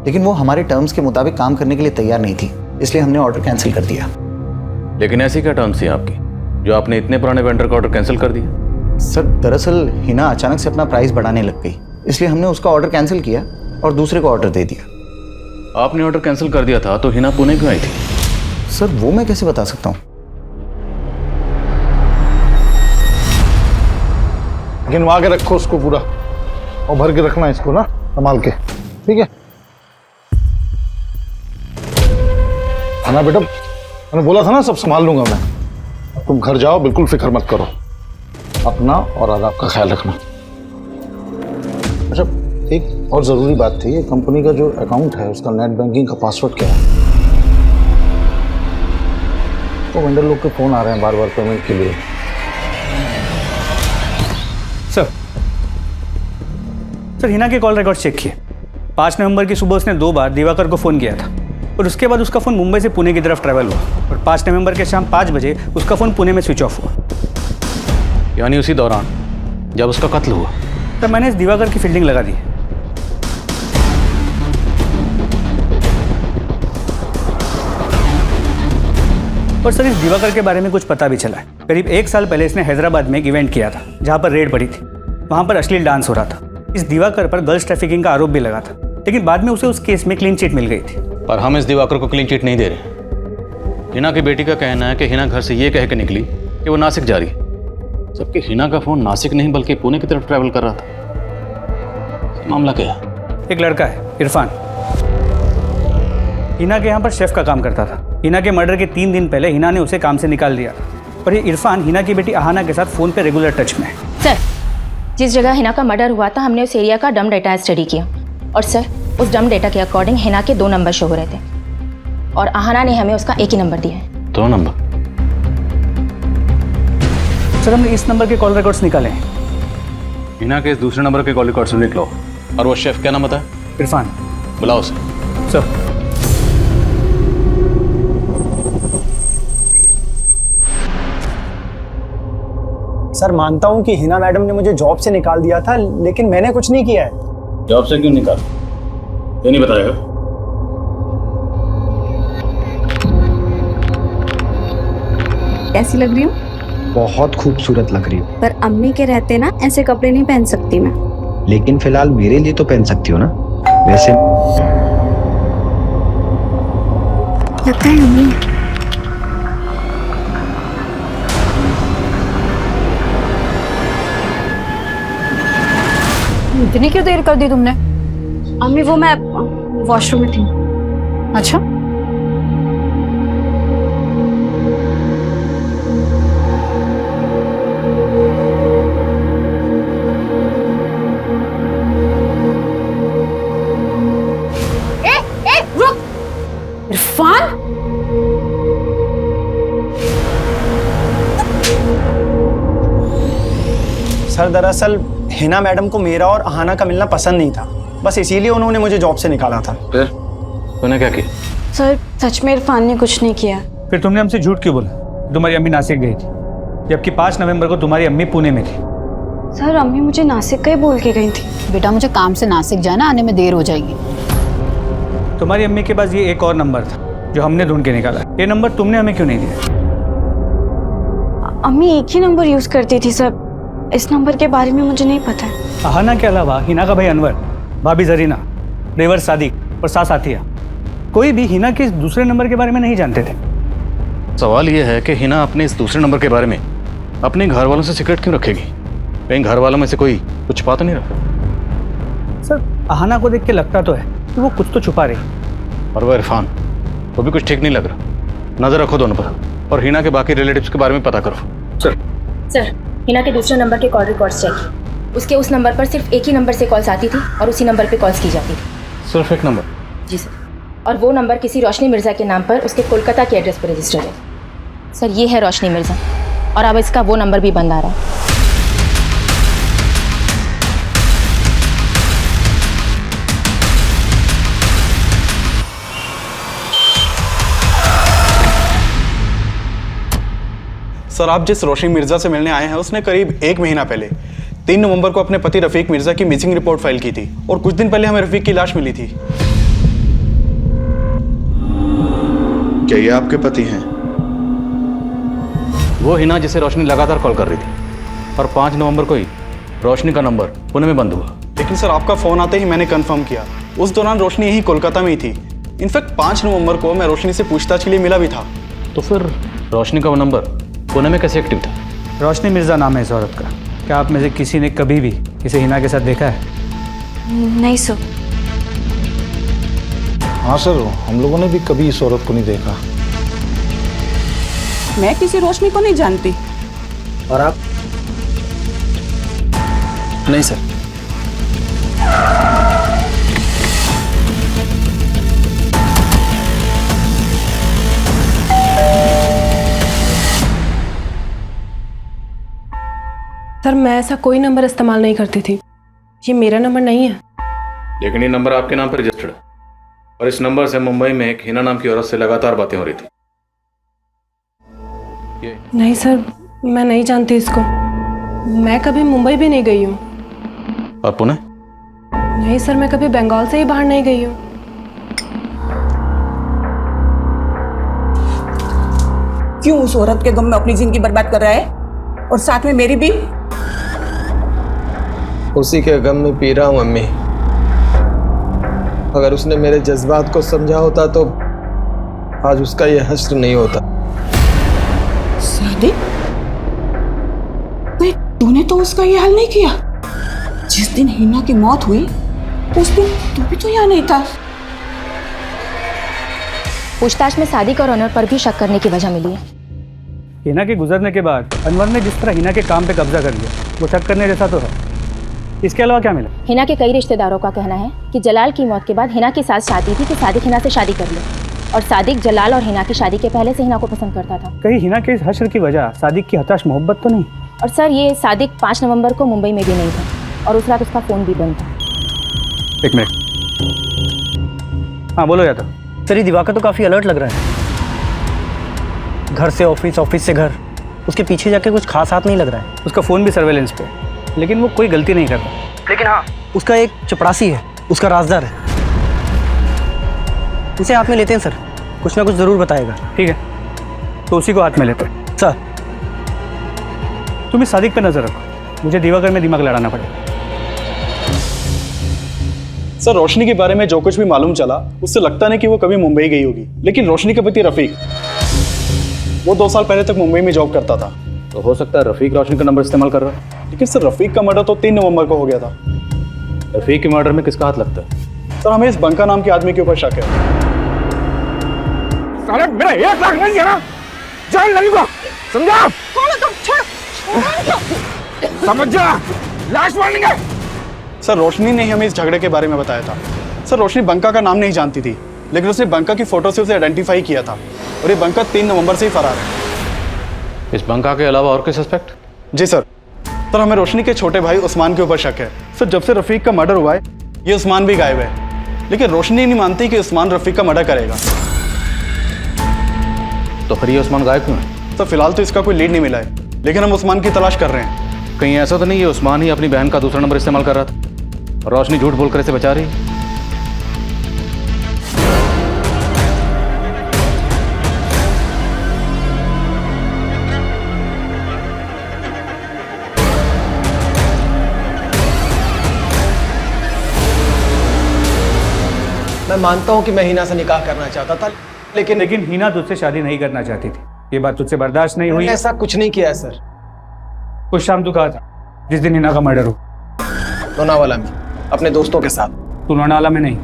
लेकिन वो हमारे टर्म्स के मुताबिक काम करने के लिए तैयार नहीं थी, इसलिए हमने ऑर्डर कैंसिल कर दिया। लेकिन ऐसी क्या टर्म्स थी आपकी जो आपने इतने पुराने वेंडर का ऑर्डर कैंसिल कर दिया? सर दरअसल हिना अचानक से अपना प्राइस बढ़ाने लग गई, इसलिए हमने उसका ऑर्डर कैंसिल किया और दूसरे को ऑर्डर दे दिया। आपने ऑर्डर कैंसिल कर दिया था तो हिना पुणे क्यों आई थी? सर वो मैं कैसे बता सकता हूँ। गिनवा के रखो उसको पूरा और भर के रखना इसको ना, संभाल के, ठीक है? ना बेटा, मैंने बोला था ना सब संभाल लूंगा मैं। अब तुम घर जाओ, बिल्कुल फिक्र मत करो, अपना और आदाब का ख्याल रखना। अच्छा, एक और जरूरी बात थी, ये कंपनी का जो अकाउंट है उसका नेट बैंकिंग का पासवर्ड क्या है? तो वेंडर लोग के फोन आ रहे हैं बार बार पेमेंट के लिए। सर हिना के कॉल रिकॉर्ड चेक किए। 5 नवंबर की सुबह उसने 2 बार दिवाकर को फ़ोन किया था और उसके बाद उसका फ़ोन मुंबई से पुणे की तरफ ट्रैवल हुआ और 5 नवंबर के शाम 5 बजे उसका फ़ोन पुणे में स्विच ऑफ हुआ। यानी उसी दौरान जब उसका कत्ल हुआ। तो मैंने इस दिवाकर की फील्डिंग लगा दी। और सर इस दिवाकर के बारे में कुछ पता भी चला है। करीब 1 साल पहले इसने हैदराबाद में एक इवेंट किया था जहाँ पर रेड पड़ी थी। वहाँ पर अश्लील डांस हो रहा था। इस दिवाकर पर गर्ल्स ट्रैफिकिंग का आरोप भी लगा था, लेकिन बाद में उसे उस केस में क्लीन चिट मिल गई थी। पर हम इस दिवाकर को क्लीन चिट नहीं दे रहे। हिना की बेटी का कहना है कि हिना घर से ये कह के निकली कि वो नासिक जा रही है, जबकि हिना का फोन नासिक नहीं बल्कि पुणे की तरफ ट्रैवल कर रहा था। मामला क्या है? एक लड़का है इरफान, हिना के यहाँ पर शेफ का काम करता था। हिना के मर्डर के 3 दिन पहले हिना ने उसे काम से निकाल दिया था और ये इरफान हिना की बेटी अहाना के साथ फ़ोन पे रेगुलर टच में है। सर जिस जगह हिना का मर्डर हुआ था हमने उस एरिया का डम डेटा स्टडी किया और सर उस डम डेटा के अकॉर्डिंग हिना के 2 नंबर शो हो रहे थे और अहाना ने हमें उसका एक ही नंबर दिया है। 2 नंबर? सर हमने इस नंबर के कॉल रिकॉर्ड्स निकाले हैं। हिना के इस दूसरे नंबर के कॉल रिकॉर्ड्स लिख लो। और वो शेफ क्या नाम बताया? इरफान। बुलाओ उसे। सर सर मानता हूँ कि हिना मैडम ने मुझे जॉब से निकाल दिया था, लेकिन मैंने कुछ नहीं किया है। जॉब से क्यों निकाल? ये नहीं बताएगा? कैसी लग रही हूँ? बहुत खूबसूरत लग रही हूँ। पर अम्मी के रहते ना ऐसे कपड़े नहीं पहन सकती मैं। लेकिन फिलहाल मेरे लिए तो पहन सकती हो ना। वैसे लगता है अम्मी। इतनी क्यों देर कर दी तुमने? अम्मी वो मैं वॉशरूम में थी। अच्छा, दरअसल हिना मैडम को मेरा और अहाना का मिलना पसंद नहीं था, बस इसीलिए उन्होंने मुझे जॉब से निकाला था। फिर तूने क्या किया? सर सच में इरफान ने कुछ नहीं किया। फिर तुमने हमसे झूठ क्यों बोला? तुम्हारी अम्मी नासिक गई थी, जबकि 5 नवंबर को तुम्हारी अम्मी पुणे में थी। सर अम्मी मुझे नासिक का ही बोल के गई थी। बेटा मुझे काम से नासिक जाना, आने में देर हो जाएगी। तुम्हारी अम्मी के पास ये एक और नंबर था जो हमने ढूंढ के निकाला। ये नंबर तुमने हमें क्यों नहीं दिया? अम्मी एक ही नंबर यूज करती थी सर, इस नंबर के बारे में मुझे नहीं पता है। अहाना के अलावा हिना का भाई अनवर, भाभी जरीना, ड्राइवर सादिक और सास आतिया, कोई भी हिना के इस दूसरे नंबर के बारे में नहीं जानते थे। सवाल यह है कि हिना अपने इस दूसरे नंबर के बारे में अपने घर वालों से सीक्रेट क्यों रखेगी? कहीं घर वालों में से कोई कुछ छुपा तो नहीं रहा? सर अहाना को देख के लगता तो है कि वो कुछ तो छुपा रही, और वो इरफान, वो भी कुछ ठीक नहीं लग रहा। नजर रखो दोनों पर और हिना के बाकी रिलेटिव्स के बारे में पता करो। सर हिना के दूसरे नंबर के कॉल रिकॉर्ड्स चेक किए। उसके उस नंबर पर सिर्फ एक ही नंबर से कॉल्स आती थी और उसी नंबर पे कॉल्स की जाती थी। सिर्फ एक नंबर? जी सर, और वो नंबर किसी रोशनी मिर्ज़ा के नाम पर उसके कोलकाता के एड्रेस पर रजिस्टर्ड है। सर ये है रोशनी मिर्ज़ा, और अब इसका वो नंबर भी बंद आ रहा है। सर आप जिस रोशनी मिर्जा से मिलने आए हैं उसने करीब 1 महीना पहले 3 नवंबर को अपने पति रफीक मिर्जा की मिसिंग रिपोर्ट फाइल की थी, और कुछ दिन पहले हमें रफीक की लाश मिली थी। क्या ये आपके पति हैं? वो हिना जिसे रोशनी लगातार कॉल कर रही थी, और 5 नवंबर को ही रोशनी का नंबर पुणे में बंद हुआ। लेकिन सर आपका फोन आते ही मैंने कंफर्म किया, उस दौरान रोशनी यही कोलकाता में ही थी। इनफैक्ट 5 नवंबर को मैं रोशनी से पूछताछ के लिए मिला भी था। तो फिर रोशनी का वो नंबर पुणे में कैसे एक्टिव था? रोशनी मिर्ज़ा नाम है इस औरत का। क्या आप में से किसी ने कभी भी इसे हिना के साथ देखा है? नहीं सर। हाँ सर, हम लोगों ने भी कभी इस औरत को नहीं देखा। मैं किसी रोशनी को नहीं जानती। और आप? नहीं सर। सर मैं ऐसा कोई नंबर इस्तेमाल नहीं करती थी, ये मेरा नंबर नहीं है। लेकिन ये नंबर आपके नाम पर रजिस्टर्ड है, और इस नंबर से मुंबई में एक हिना नाम की औरत से लगातार बातें हो रही थी। नहीं सर, मैं नहीं जानती इसको। मैं कभी मुंबई भी नहीं गई हूँ। और पुणे? नहीं सर, मैं कभी बंगाल से ही बाहर नहीं गई हूँ। क्यों उस औरत के गम में अपनी जिंदगी बर्बाद कर रहा है, और साथ में मेरी भी? उसी के गम में पी रहा हूँ अम्मी। अगर उसने मेरे जज्बात को समझा होता तो आज उसका ये हश्र नहीं होता। सादिक, तूने तो उसका ये हाल नहीं किया। जिस दिन हिना की मौत हुई उस दिन तू भी तो यहाँ नहीं था। पूछताछ में सादिक और अनवर पर भी शक करने की वजह मिली है। हिना के गुजरने के बाद अनवर ने जिस तरह हिना के काम पे कब्जा कर लिया, वो शक करने जैसा तो है। इसके अलावा क्या मिला? हिना के कई रिश्तेदारों का कहना है कि जलाल की मौत के बाद हिना के साथ चाहती थी कि सादिक हिना से शादी कर ले, और सादिक जलाल और हिना की शादी के पहले से हिना को पसंद करता था। कहीं हिना के इस हश्र की वजह सादिक की हताश मोहब्बत तो नहीं? और सर ये सादिक 5 नवंबर को मुंबई में भी नहीं था, और उस रात उसका फ़ोन भी बंद था। 1 मिनट। हाँ बोलो जाता। सर ये दिवाकर तो काफ़ी अलर्ट लग रहा है। घर से ऑफिस, ऑफिस से घर, उसके पीछे जाके कुछ खास हाथ नहीं लग रहा है। उसका फ़ोन भी सर्वेलेंस पे, लेकिन वो कोई गलती नहीं करता। लेकिन हाँ, उसका एक चपरासी है, उसका राजदार है। उसे हाथ में लेते हैं सर, कुछ ना कुछ ज़रूर बताएगा। ठीक है, तो उसी को हाथ में लेते हैं। सर तुम इस सादिक पे नजर रखो, मुझे दिवाकर में दिमाग लड़ाना पड़ेगा। सर रोशनी के बारे में जो कुछ भी मालूम चला, उससे लगता नहीं कि वो कभी मुंबई गई होगी। लेकिन रोशनी का पति रफीक, वो 2 साल पहले तक मुंबई में जॉब करता था। तो हो सकता है रफीक रोशनी का नंबर इस्तेमाल कर रहा है। लेकिन सर रफीक का मर्डर तो 3 नवंबर को हो गया था। रफीक के मर्डर में किसका हाथ लगता है? सर हमें इस बंका नाम के आदमी के ऊपर शक है। साले मेरा 1 लाख नहीं देना, जान नहीं को समझा? समझ जा, लाश मारेंगे। सर रोशनी ने ही हमें इस झगड़े के बारे में बताया था। सर रोशनी बंका का नाम नहीं जानती थी, लेकिन उसने बंका की फोटो से उसे आइडेंटिफाई किया था, और ये बंका 3 नवंबर से ही फरार है। इस बंका के अलावा और कोई सस्पेक्ट? जी सर, सर हमें रोशनी के छोटे भाई उस्मान के ऊपर शक है। सर जब से रफीक का मर्डर हुआ है ये उस्मान भी गायब है, लेकिन रोशनी नहीं मानती कि उस्मान रफीक का मर्डर करेगा। तो फिर ये उस्मान गायब क्यों है? सर फिलहाल तो इसका कोई लीड नहीं मिला है, लेकिन हम उस्मान की तलाश कर रहे हैं। कहीं ऐसा तो नहीं ये उस्मान ही अपनी बहन का दूसरा नंबर इस्तेमाल कर रहा था और रोशनी झूठ बोलकर इसे बचा रही है? मैं मानता हूं कि मैं हिना से निकाह करना चाहता था, लेकिन हिना तुझसे शादी नहीं करना चाहती थी। ये बात तुझसे बर्दाश्त नहीं हुई। ऐसा कुछ नहीं किया है सर। कुछ शाम तू कहा था जिस दिन हिना का मर्डर हुआ? लोनावाला में अपने दोस्तों के साथ। तू लोनावाला में नहीं,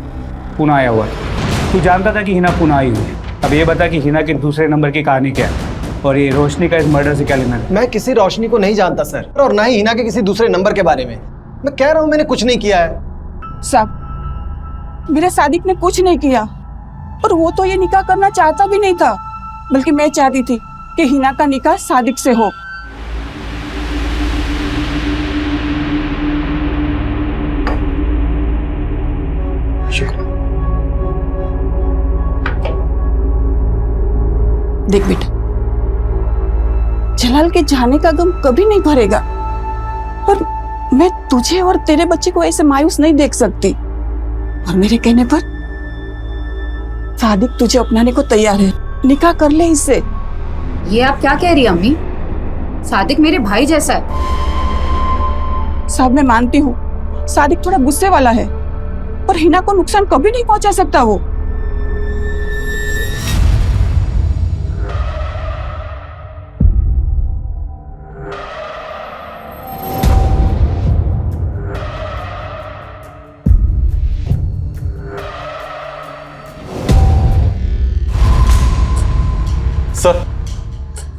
पुणे आया हुआ था। तू जानता था कि हिना पुणे आई हुई है। अब ये बता कि हिना के दूसरे नंबर की कहानी क्या है और ये रोशनी का इस मर्डर से क्या लेना है? मैं किसी रोशनी को नहीं जानता सर, और ना ही हिना के किसी दूसरे नंबर के बारे में। मैं कह रहा हूं मैंने कुछ नहीं किया है। साहब मेरे सादिक ने कुछ नहीं किया, और वो तो ये निकाह करना चाहता भी नहीं था, बल्कि मैं चाहती थी कि हिना का निकाह सादिक से हो। देख बेटा, जलाल के जाने का गम कभी नहीं भरेगा, पर मैं तुझे और तेरे बच्चे को ऐसे मायूस नहीं देख सकती। और मेरे कहने पर सादिक तुझे अपनाने को तैयार है। निकाह कर ले इससे। ये आप क्या कह रही हैं अम्मी? सादिक मेरे भाई जैसा है। साहब मैं मानती हूँ सादिक थोड़ा गुस्से वाला है, पर हिना को नुकसान कभी नहीं पहुंचा सकता वो।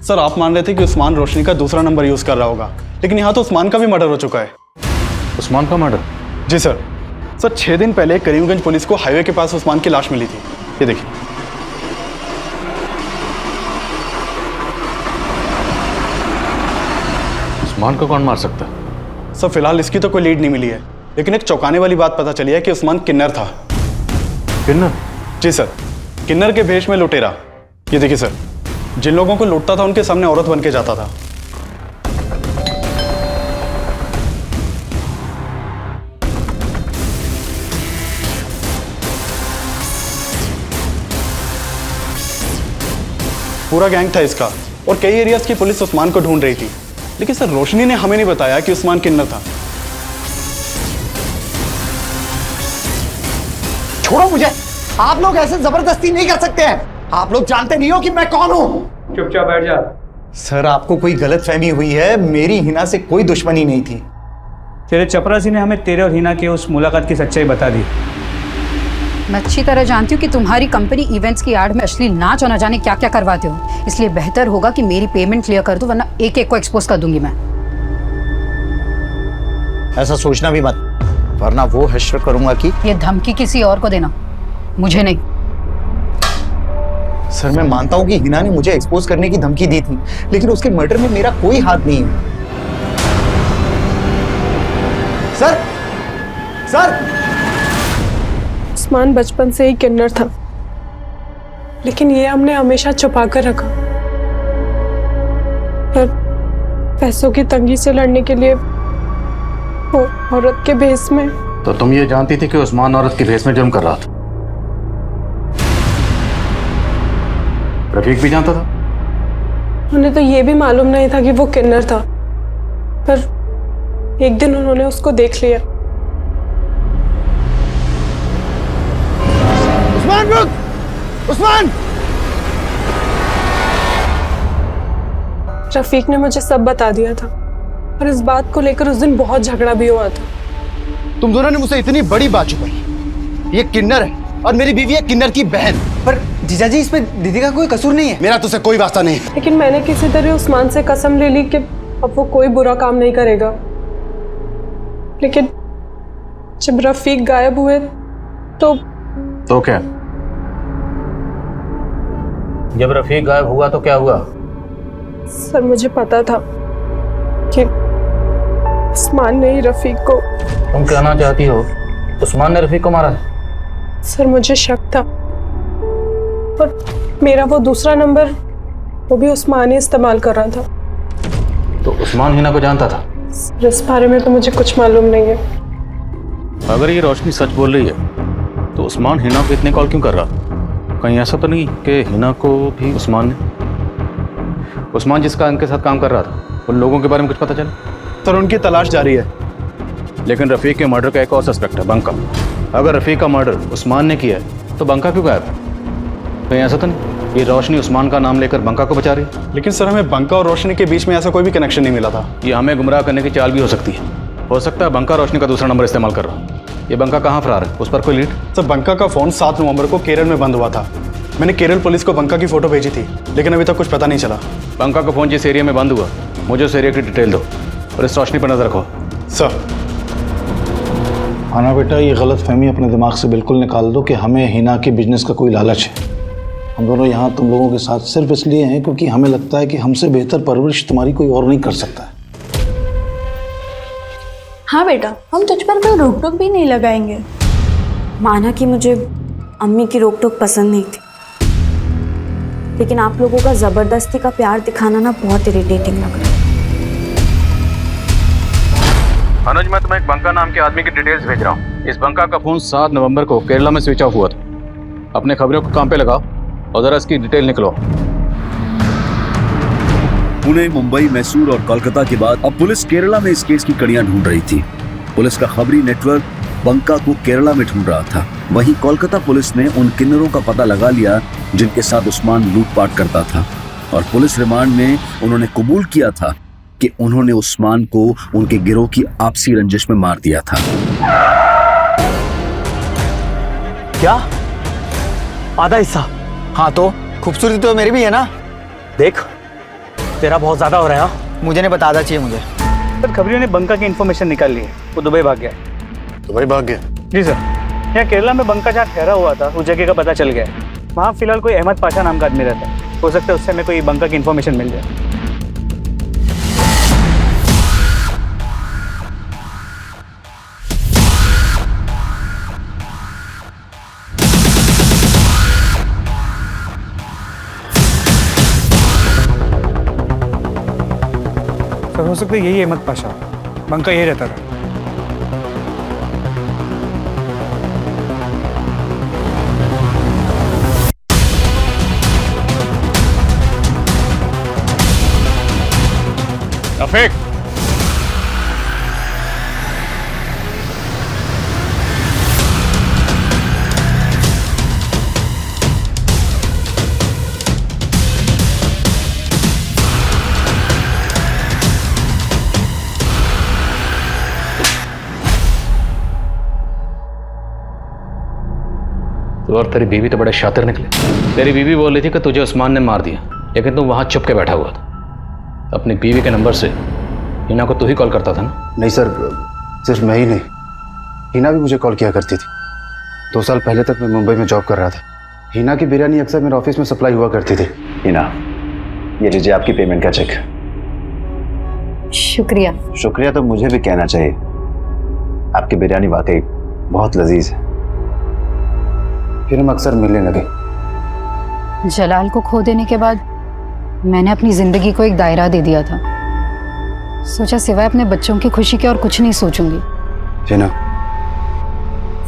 सर आप मान रहे थे कि उस्मान रोशनी का दूसरा नंबर यूज कर रहा होगा, लेकिन यहाँ तो उस्मान का भी मर्डर हो चुका है। उस्मान का मर्डर? जी सर। 6 दिन पहले करीमगंज पुलिस को हाईवे के पास उस्मान की लाश मिली थी। ये देखिए। उस्मान को कौन मार सकता है? सर फिलहाल इसकी तो कोई लीड नहीं मिली है, लेकिन एक चौंकाने वाली बात पता चली है कि उस्मान किन्नर था। किन्नर? जी सर, किन्नर के भेष में लुटेरा। ये देखिए सर, जिन लोगों को लूटता था उनके सामने औरत बन के जाता था। पूरा गैंग था इसका, और कई एरियाज की पुलिस उस्मान को ढूंढ रही थी, लेकिन सर रोशनी ने हमें नहीं बताया कि उस्मान किन्नर था। छोड़ो मुझे, आप लोग ऐसे जबरदस्ती नहीं कर सकते हैं। आप लोग जानते नहीं हो कि मैं कौन हूं। चुपचाप बैठ जा। सर आपको कोई गलतफहमी हुई है, मेरी हिना से कोई दुश्मनी नहीं थी। तेरे चपरासी ने हमें तेरे और हिना के उस मुलाकात की सच्चाई बता दी। मैं अच्छी तरह जानती हूँ कि तुम्हारी कंपनी इवेंट्स की आड़ में अश्लील नाच और न जाने क्या क्या करवाते हो, इसलिए बेहतर होगा कि मेरी पेमेंट क्लियर कर दो, वरना एक एक को एक्सपोज कर दूंगी मैं। ऐसा सोचना भी मत, वरना वो हश्र करूंगा कि ये धमकी किसी और को देना, मुझे नहीं। सर मैं मानता हूं कि हिना ने मुझे एक्सपोज करने की धमकी दी थी, लेकिन उसके मर्डर में मेरा कोई हाथ नहीं है। सर सर उस्मान बचपन से ही किन्नर था, लेकिन ये हमने हमेशा छुपा कर रखा। पर पैसों की तंगी से लड़ने के लिए वो औरत के भेष में। तो तुम ये जानती थी कि उस्मान औरत के भेष में जुर्म कर रहा था? रफीक भी जानता था? उन्हें तो ये भी मालूम नहीं था कि वो किन्नर था, पर एक दिन उन्होंने उसको देख लिया। उस्मान रुक! उस्मान! रफीक ने मुझे सब बता दिया था, और इस बात को लेकर उस दिन बहुत झगड़ा भी हुआ था। तुम दोनों ने मुझसे इतनी बड़ी बात छुपाई। ये किन्नर है और मेरी बीवी है किन्नर की बहन। पर जीजाजी इसमें दीदी का कोई कसूर नहीं है। मेरा तुझसे कोई वास्ता नहीं है। लेकिन मैंने किसी तरह उस्मान से कसम ले ली कि अब वो कोई बुरा काम नहीं करेगा। लेकिन जब रफीक गायब हुए तो क्या? जब रफीक गायब हुआ तो क्या हुआ? सर मुझे पता था कि उस्मान ने ही रफीक को। तुम कहना चाहती हो उस्मान ने रफीक को मारा? सर मुझे शक था, और मेरा वो दूसरा नंबर वो भी उस्मान ही इस्तेमाल कर रहा था। तो उस्मान हिना को जानता था? सर इस बारे में तो मुझे कुछ मालूम नहीं है। अगर ये रोशनी सच बोल रही है तो उस्मान हिना को इतने कॉल क्यों कर रहा? कहीं ऐसा तो नहीं कि हिना को भी उस्मान जिसका इनके साथ काम कर रहा था उन लोगों के बारे में कुछ पता चला? सर उनकी तलाश जारी है। लेकिन रफीक के मर्डर का एक और सस्पेक्ट है, बंका। अगर रफीक का मर्डर उस्मान ने किया है तो बंका क्यों गायब है? कहीं ऐसा तो नहीं ये रोशनी उस्मान का नाम लेकर बंका को बचा रही है? लेकिन सर हमें बंका और रोशनी के बीच में ऐसा कोई भी कनेक्शन नहीं मिला था। ये हमें गुमराह करने की चाल भी हो सकती है। हो सकता है बंका रोशनी का दूसरा नंबर इस्तेमाल कर रहा। ये बंका कहाँ फरार है, उस पर कोई लीड? सर बंका का फोन 7 नवंबर को केरल में बंद हुआ था। मैंने केरल पुलिस को बंका की फोटो भेजी थी, लेकिन अभी तक कुछ पता नहीं चला। बंका का फोन जिस एरिया में बंद हुआ मुझे उस एरिया की डिटेल दो और इस रोशनी पर नजर रखो। सर आना बेटा, ये गलत फहमी अपने दिमाग से बिल्कुल निकाल दो कि हमें हिना के बिजनेस का कोई लालच है। हम दोनों यहाँ तुम लोगों के साथ सिर्फ इसलिए हैं क्योंकि हमें लगता है कि हमसे बेहतर परवरिश तुम्हारी कोई और नहीं कर सकता है। हाँ बेटा, हम तुझ पर कोई रोक टोक भी नहीं लगाएंगे। माना कि मुझे अम्मी की रोक टोक पसंद नहीं थी, लेकिन आप लोगों का जबरदस्ती का प्यार दिखाना ना बहुत इरिटेटिंग लग रहा है। अनुज, मैं तुम्हें एक बंका नाम के आदमी की डिटेल्स भेज रहा हूँ। इस बंका का फोन 7 नवंबर को केरला में स्विच ऑफ हुआ था। अपने खबरों को काम पे लगाओ और जरा इसकी डिटेल निकलो। पुणे, मुंबई, मैसूर और कोलकाता के बाद अब पुलिस केरला में इस केस की कड़ियां ढूंढ रही थी। पुलिस का खबरी नेटवर्क बंका को केरला में ढूंढ रहा था। वहीं कोलकाता पुलिस ने उन किन्नरों का पता लगा लिया जिनके साथ उस्मान लूटपाट करता था, और पुलिस रिमांड में उन्होंने कबूल किया था कि उन्होंने उस्मान को उनके गिरोह की आपसी रंजिश में मार दिया था। क्या? आधा हिस्सा? हाँ तो खूबसूरती तो मेरी भी है ना। देख तेरा बहुत ज्यादा हो रहा है। हाँ मुझे नहीं बता, आधा चाहिए मुझे। सर खबरियों ने बंका की इन्फॉर्मेशन निकाल ली है, वो दुबई भाग गया है। दुबई भाग गया? जी सर, यहाँ केरला में बंका जहाँ ठहरा हुआ था उस जगह का पता चल गया है। वहाँ फिलहाल कोई अहमद पाशा नाम का आदमी रहता है, हो सकता है उससे हमें कोई बंका की इन्फॉर्मेशन मिल जाए। हो सकता है यही अहमद पाशा, बंका यही रहता था। रफीक, तो और तेरी बीवी तो बड़े शातिर निकले। तेरी बीवी बोल रही थी कि तुझे उस्मान ने मार दिया, लेकिन तू वहां चुप के बैठा हुआ था। अपनी बीवी के नंबर से हिना को तू ही कॉल करता था ना? नहीं सर, सिर्फ मैं ही नहीं, हिना भी मुझे कॉल किया करती थी। 2 साल पहले तक मैं मुंबई में जॉब कर रहा था। हिना की बिरयानी अक्सर मेरे ऑफिस में सप्लाई हुआ करती थी। हिना, ये लीजिए आपकी पेमेंट का चेक। शुक्रिया। शुक्रिया तो मुझे भी कहना चाहिए, आपकी बिरयानी वाकई बहुत लजीज है। फिर हम अक्सर मिलने लगे। जलाल को खो देने के बाद मैंने अपनी जिंदगी को एक दायरा दे दिया था। सोचा सिवाय अपने बच्चों की खुशी के और कुछ नहीं सोचूंगी। हिना,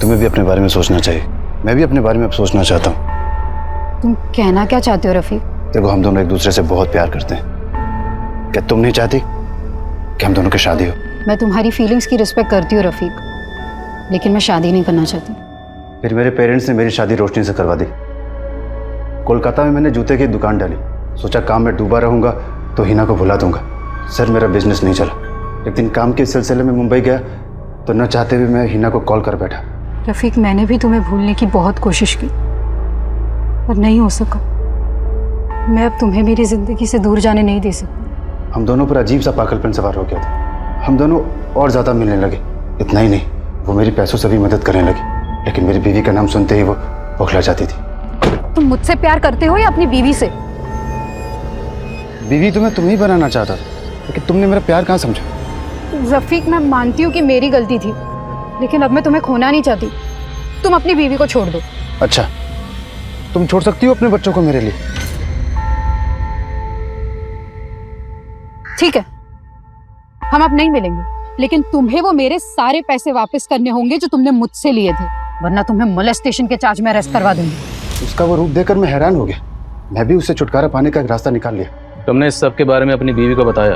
तुम्हें भी अपने बारे में सोचना चाहिए। मैं भी अपने बारे में अब सोचना चाहता हूँ। तुम कहना क्या चाहते हो रफीक? देखो, हम दोनों एक दूसरे से बहुत प्यार करते हैं। क्या तुम नहीं चाहती कि हम दोनों की शादी हो? मैं तुम्हारी फीलिंग्स की रिस्पेक्ट करती हूँ रफीक, लेकिन मैं शादी नहीं करना चाहती। फिर मेरे पेरेंट्स ने मेरी शादी रोशनी से करवा दी। कोलकाता में मैंने जूते की दुकान डाली। सोचा काम में डूबा रहूंगा तो हिना को भुला दूंगा। सर, मेरा बिजनेस नहीं चला। एक दिन काम के सिलसिले में मुंबई गया तो न चाहते हुए मैं हिना को कॉल कर बैठा। रफीक, मैंने भी तुम्हें भूलने की बहुत कोशिश की पर नहीं हो सका। मैं अब तुम्हें मेरी जिंदगी से दूर जाने नहीं दे सकती। हम दोनों पर अजीब सा पागलपन सवार हो गया था। हम दोनों और ज़्यादा मिलने लगे। इतना ही नहीं, वो मेरी पैसों से भी मदद करने लगी, लेकिन मेरी बीवी का नाम सुनते ही वो बौखला जाती थी। तुम मुझसे प्यार करते हो या अपनी बीवी से? बीवी तो मैं तुम्हें ही बनाना चाहता था, लेकिन तुमने मेरा प्यार कहाँ समझा? रफीक, मैं मानती हूँ कि मेरी गलती थी, लेकिन अब मैं तुम्हें खोना नहीं चाहती। तुम अपनी बीवी को छोड़ दो। अच्छा, तुम छोड़ सकती हो अपने बच्चों को मेरे लिए? ठीक है, हम अब नहीं मिलेंगे, लेकिन तुम्हें वो मेरे सारे पैसे वापस करने होंगे जो तुमने मुझसे लिए थे, वरना तुम्हें मोलेस्टेशन के चार्ज में अरेस्ट करवा दूंगी। उसका वो रूप देखकर मैं हैरान हो गया। मैं भी उससे छुटकारा पाने का एक रास्ता निकाल लिया। तुमने इस सब के बारे में अपनी बीवी को बताया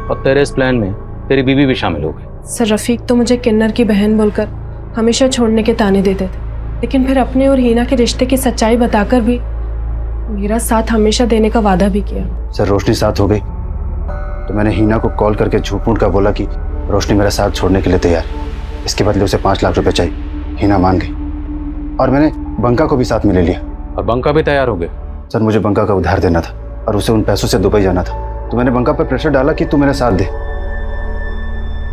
और तेरे इस प्लान में तेरी बीवी भी शामिल हो गई। सर, रफीक तो मुझे किन्नर की बहन बोलकर हमेशा छोड़ने के ताने देते थे, लेकिन फिर अपने और हीना के रिश्ते की सच्चाई बताकर भी मेरा साथ हमेशा देने का वादा भी किया। सर, रोशनी साथ हो गई तो मैंने हीना को कॉल करके झूठ मूठ का बोला कि रोशनी मेरा साथ छोड़ने के लिए तैयार है। इसके बदले उसे 5 लाख रुपए चाहिए। हीना मान गई और मैंने बंका को भी साथ में ले लिया। और बंका भी तैयार हो गए? सर, मुझे बंका का उधार देना था और उसे उन पैसों से दुबई जाना था, तो मैंने बंका पर प्रेशर डाला कि तू मेरा साथ दे।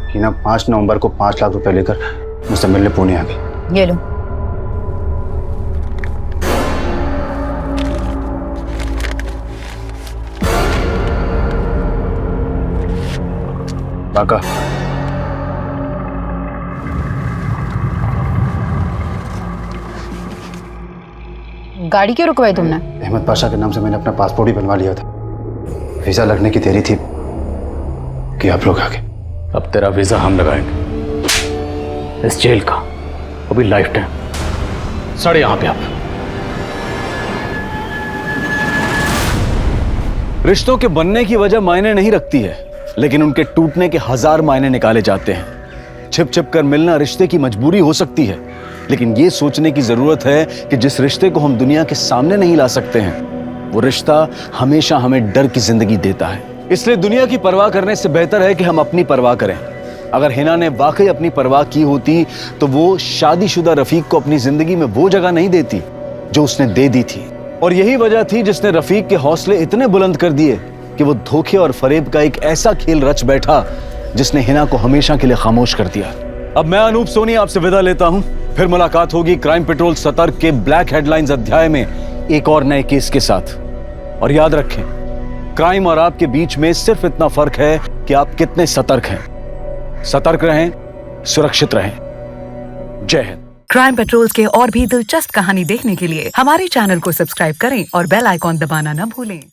हीना 5 नवंबर को 5 लाख रुपए लेकर मुझसे मिलने पुणे आ गई। ये लो। बाका, गाड़ी क्यों रुकवाई तुमने? अहमद पाशा के नाम से मैंने अपना पासपोर्ट ही बनवा लिया था। वीजा लगने की देरी थी कि आप लोग आ गए। अब तेरा वीजा हम लगाएंगे, इस जेल का, वो भी लाइफ टाइम। सड़े यहां पे आप। रिश्तों के बनने की वजह मायने नहीं रखती है, लेकिन उनके टूटने के 1000 मायने निकाले जाते हैं। छिप छिप कर मिलना रिश्ते की मजबूरी हो सकती है, लेकिन यह सोचने की जरूरत है कि जिस रिश्ते को हम दुनिया के सामने नहीं ला सकते हैं, वो रिश्ता हमेशा हमें डर की जिंदगी देता है। इसलिए दुनिया की परवाह करने से बेहतर है कि हम अपनी परवाह करें। अगर हिना ने वाकई अपनी परवाह की होती तो वो शादीशुदा रफीक को अपनी जिंदगी में वो जगह नहीं देती जो उसने दे दी थी। और यही वजह थी जिसने रफीक के हौसले इतने बुलंद कर दिए कि वो धोखे और फरेब का एक ऐसा खेल रच बैठा जिसने हिना को हमेशा के लिए खामोश कर दिया। अब मैं अनूप सोनी आपसे विदा लेता हूं। फिर मुलाकात होगी क्राइम पेट्रोल सतर्क के ब्लैक हेडलाइंस अध्याय में एक और नए केस के साथ। और याद रखें, क्राइम और आपके बीच में सिर्फ इतना फर्क है कि आप कितने सतर्क हैं। सतर्क रहें, सुरक्षित रहें। जय हिंद। क्राइम पेट्रोल के और भी दिलचस्प कहानी देखने के लिए हमारे चैनल को सब्सक्राइब करें और बेल आइकॉन दबाना न भूलें।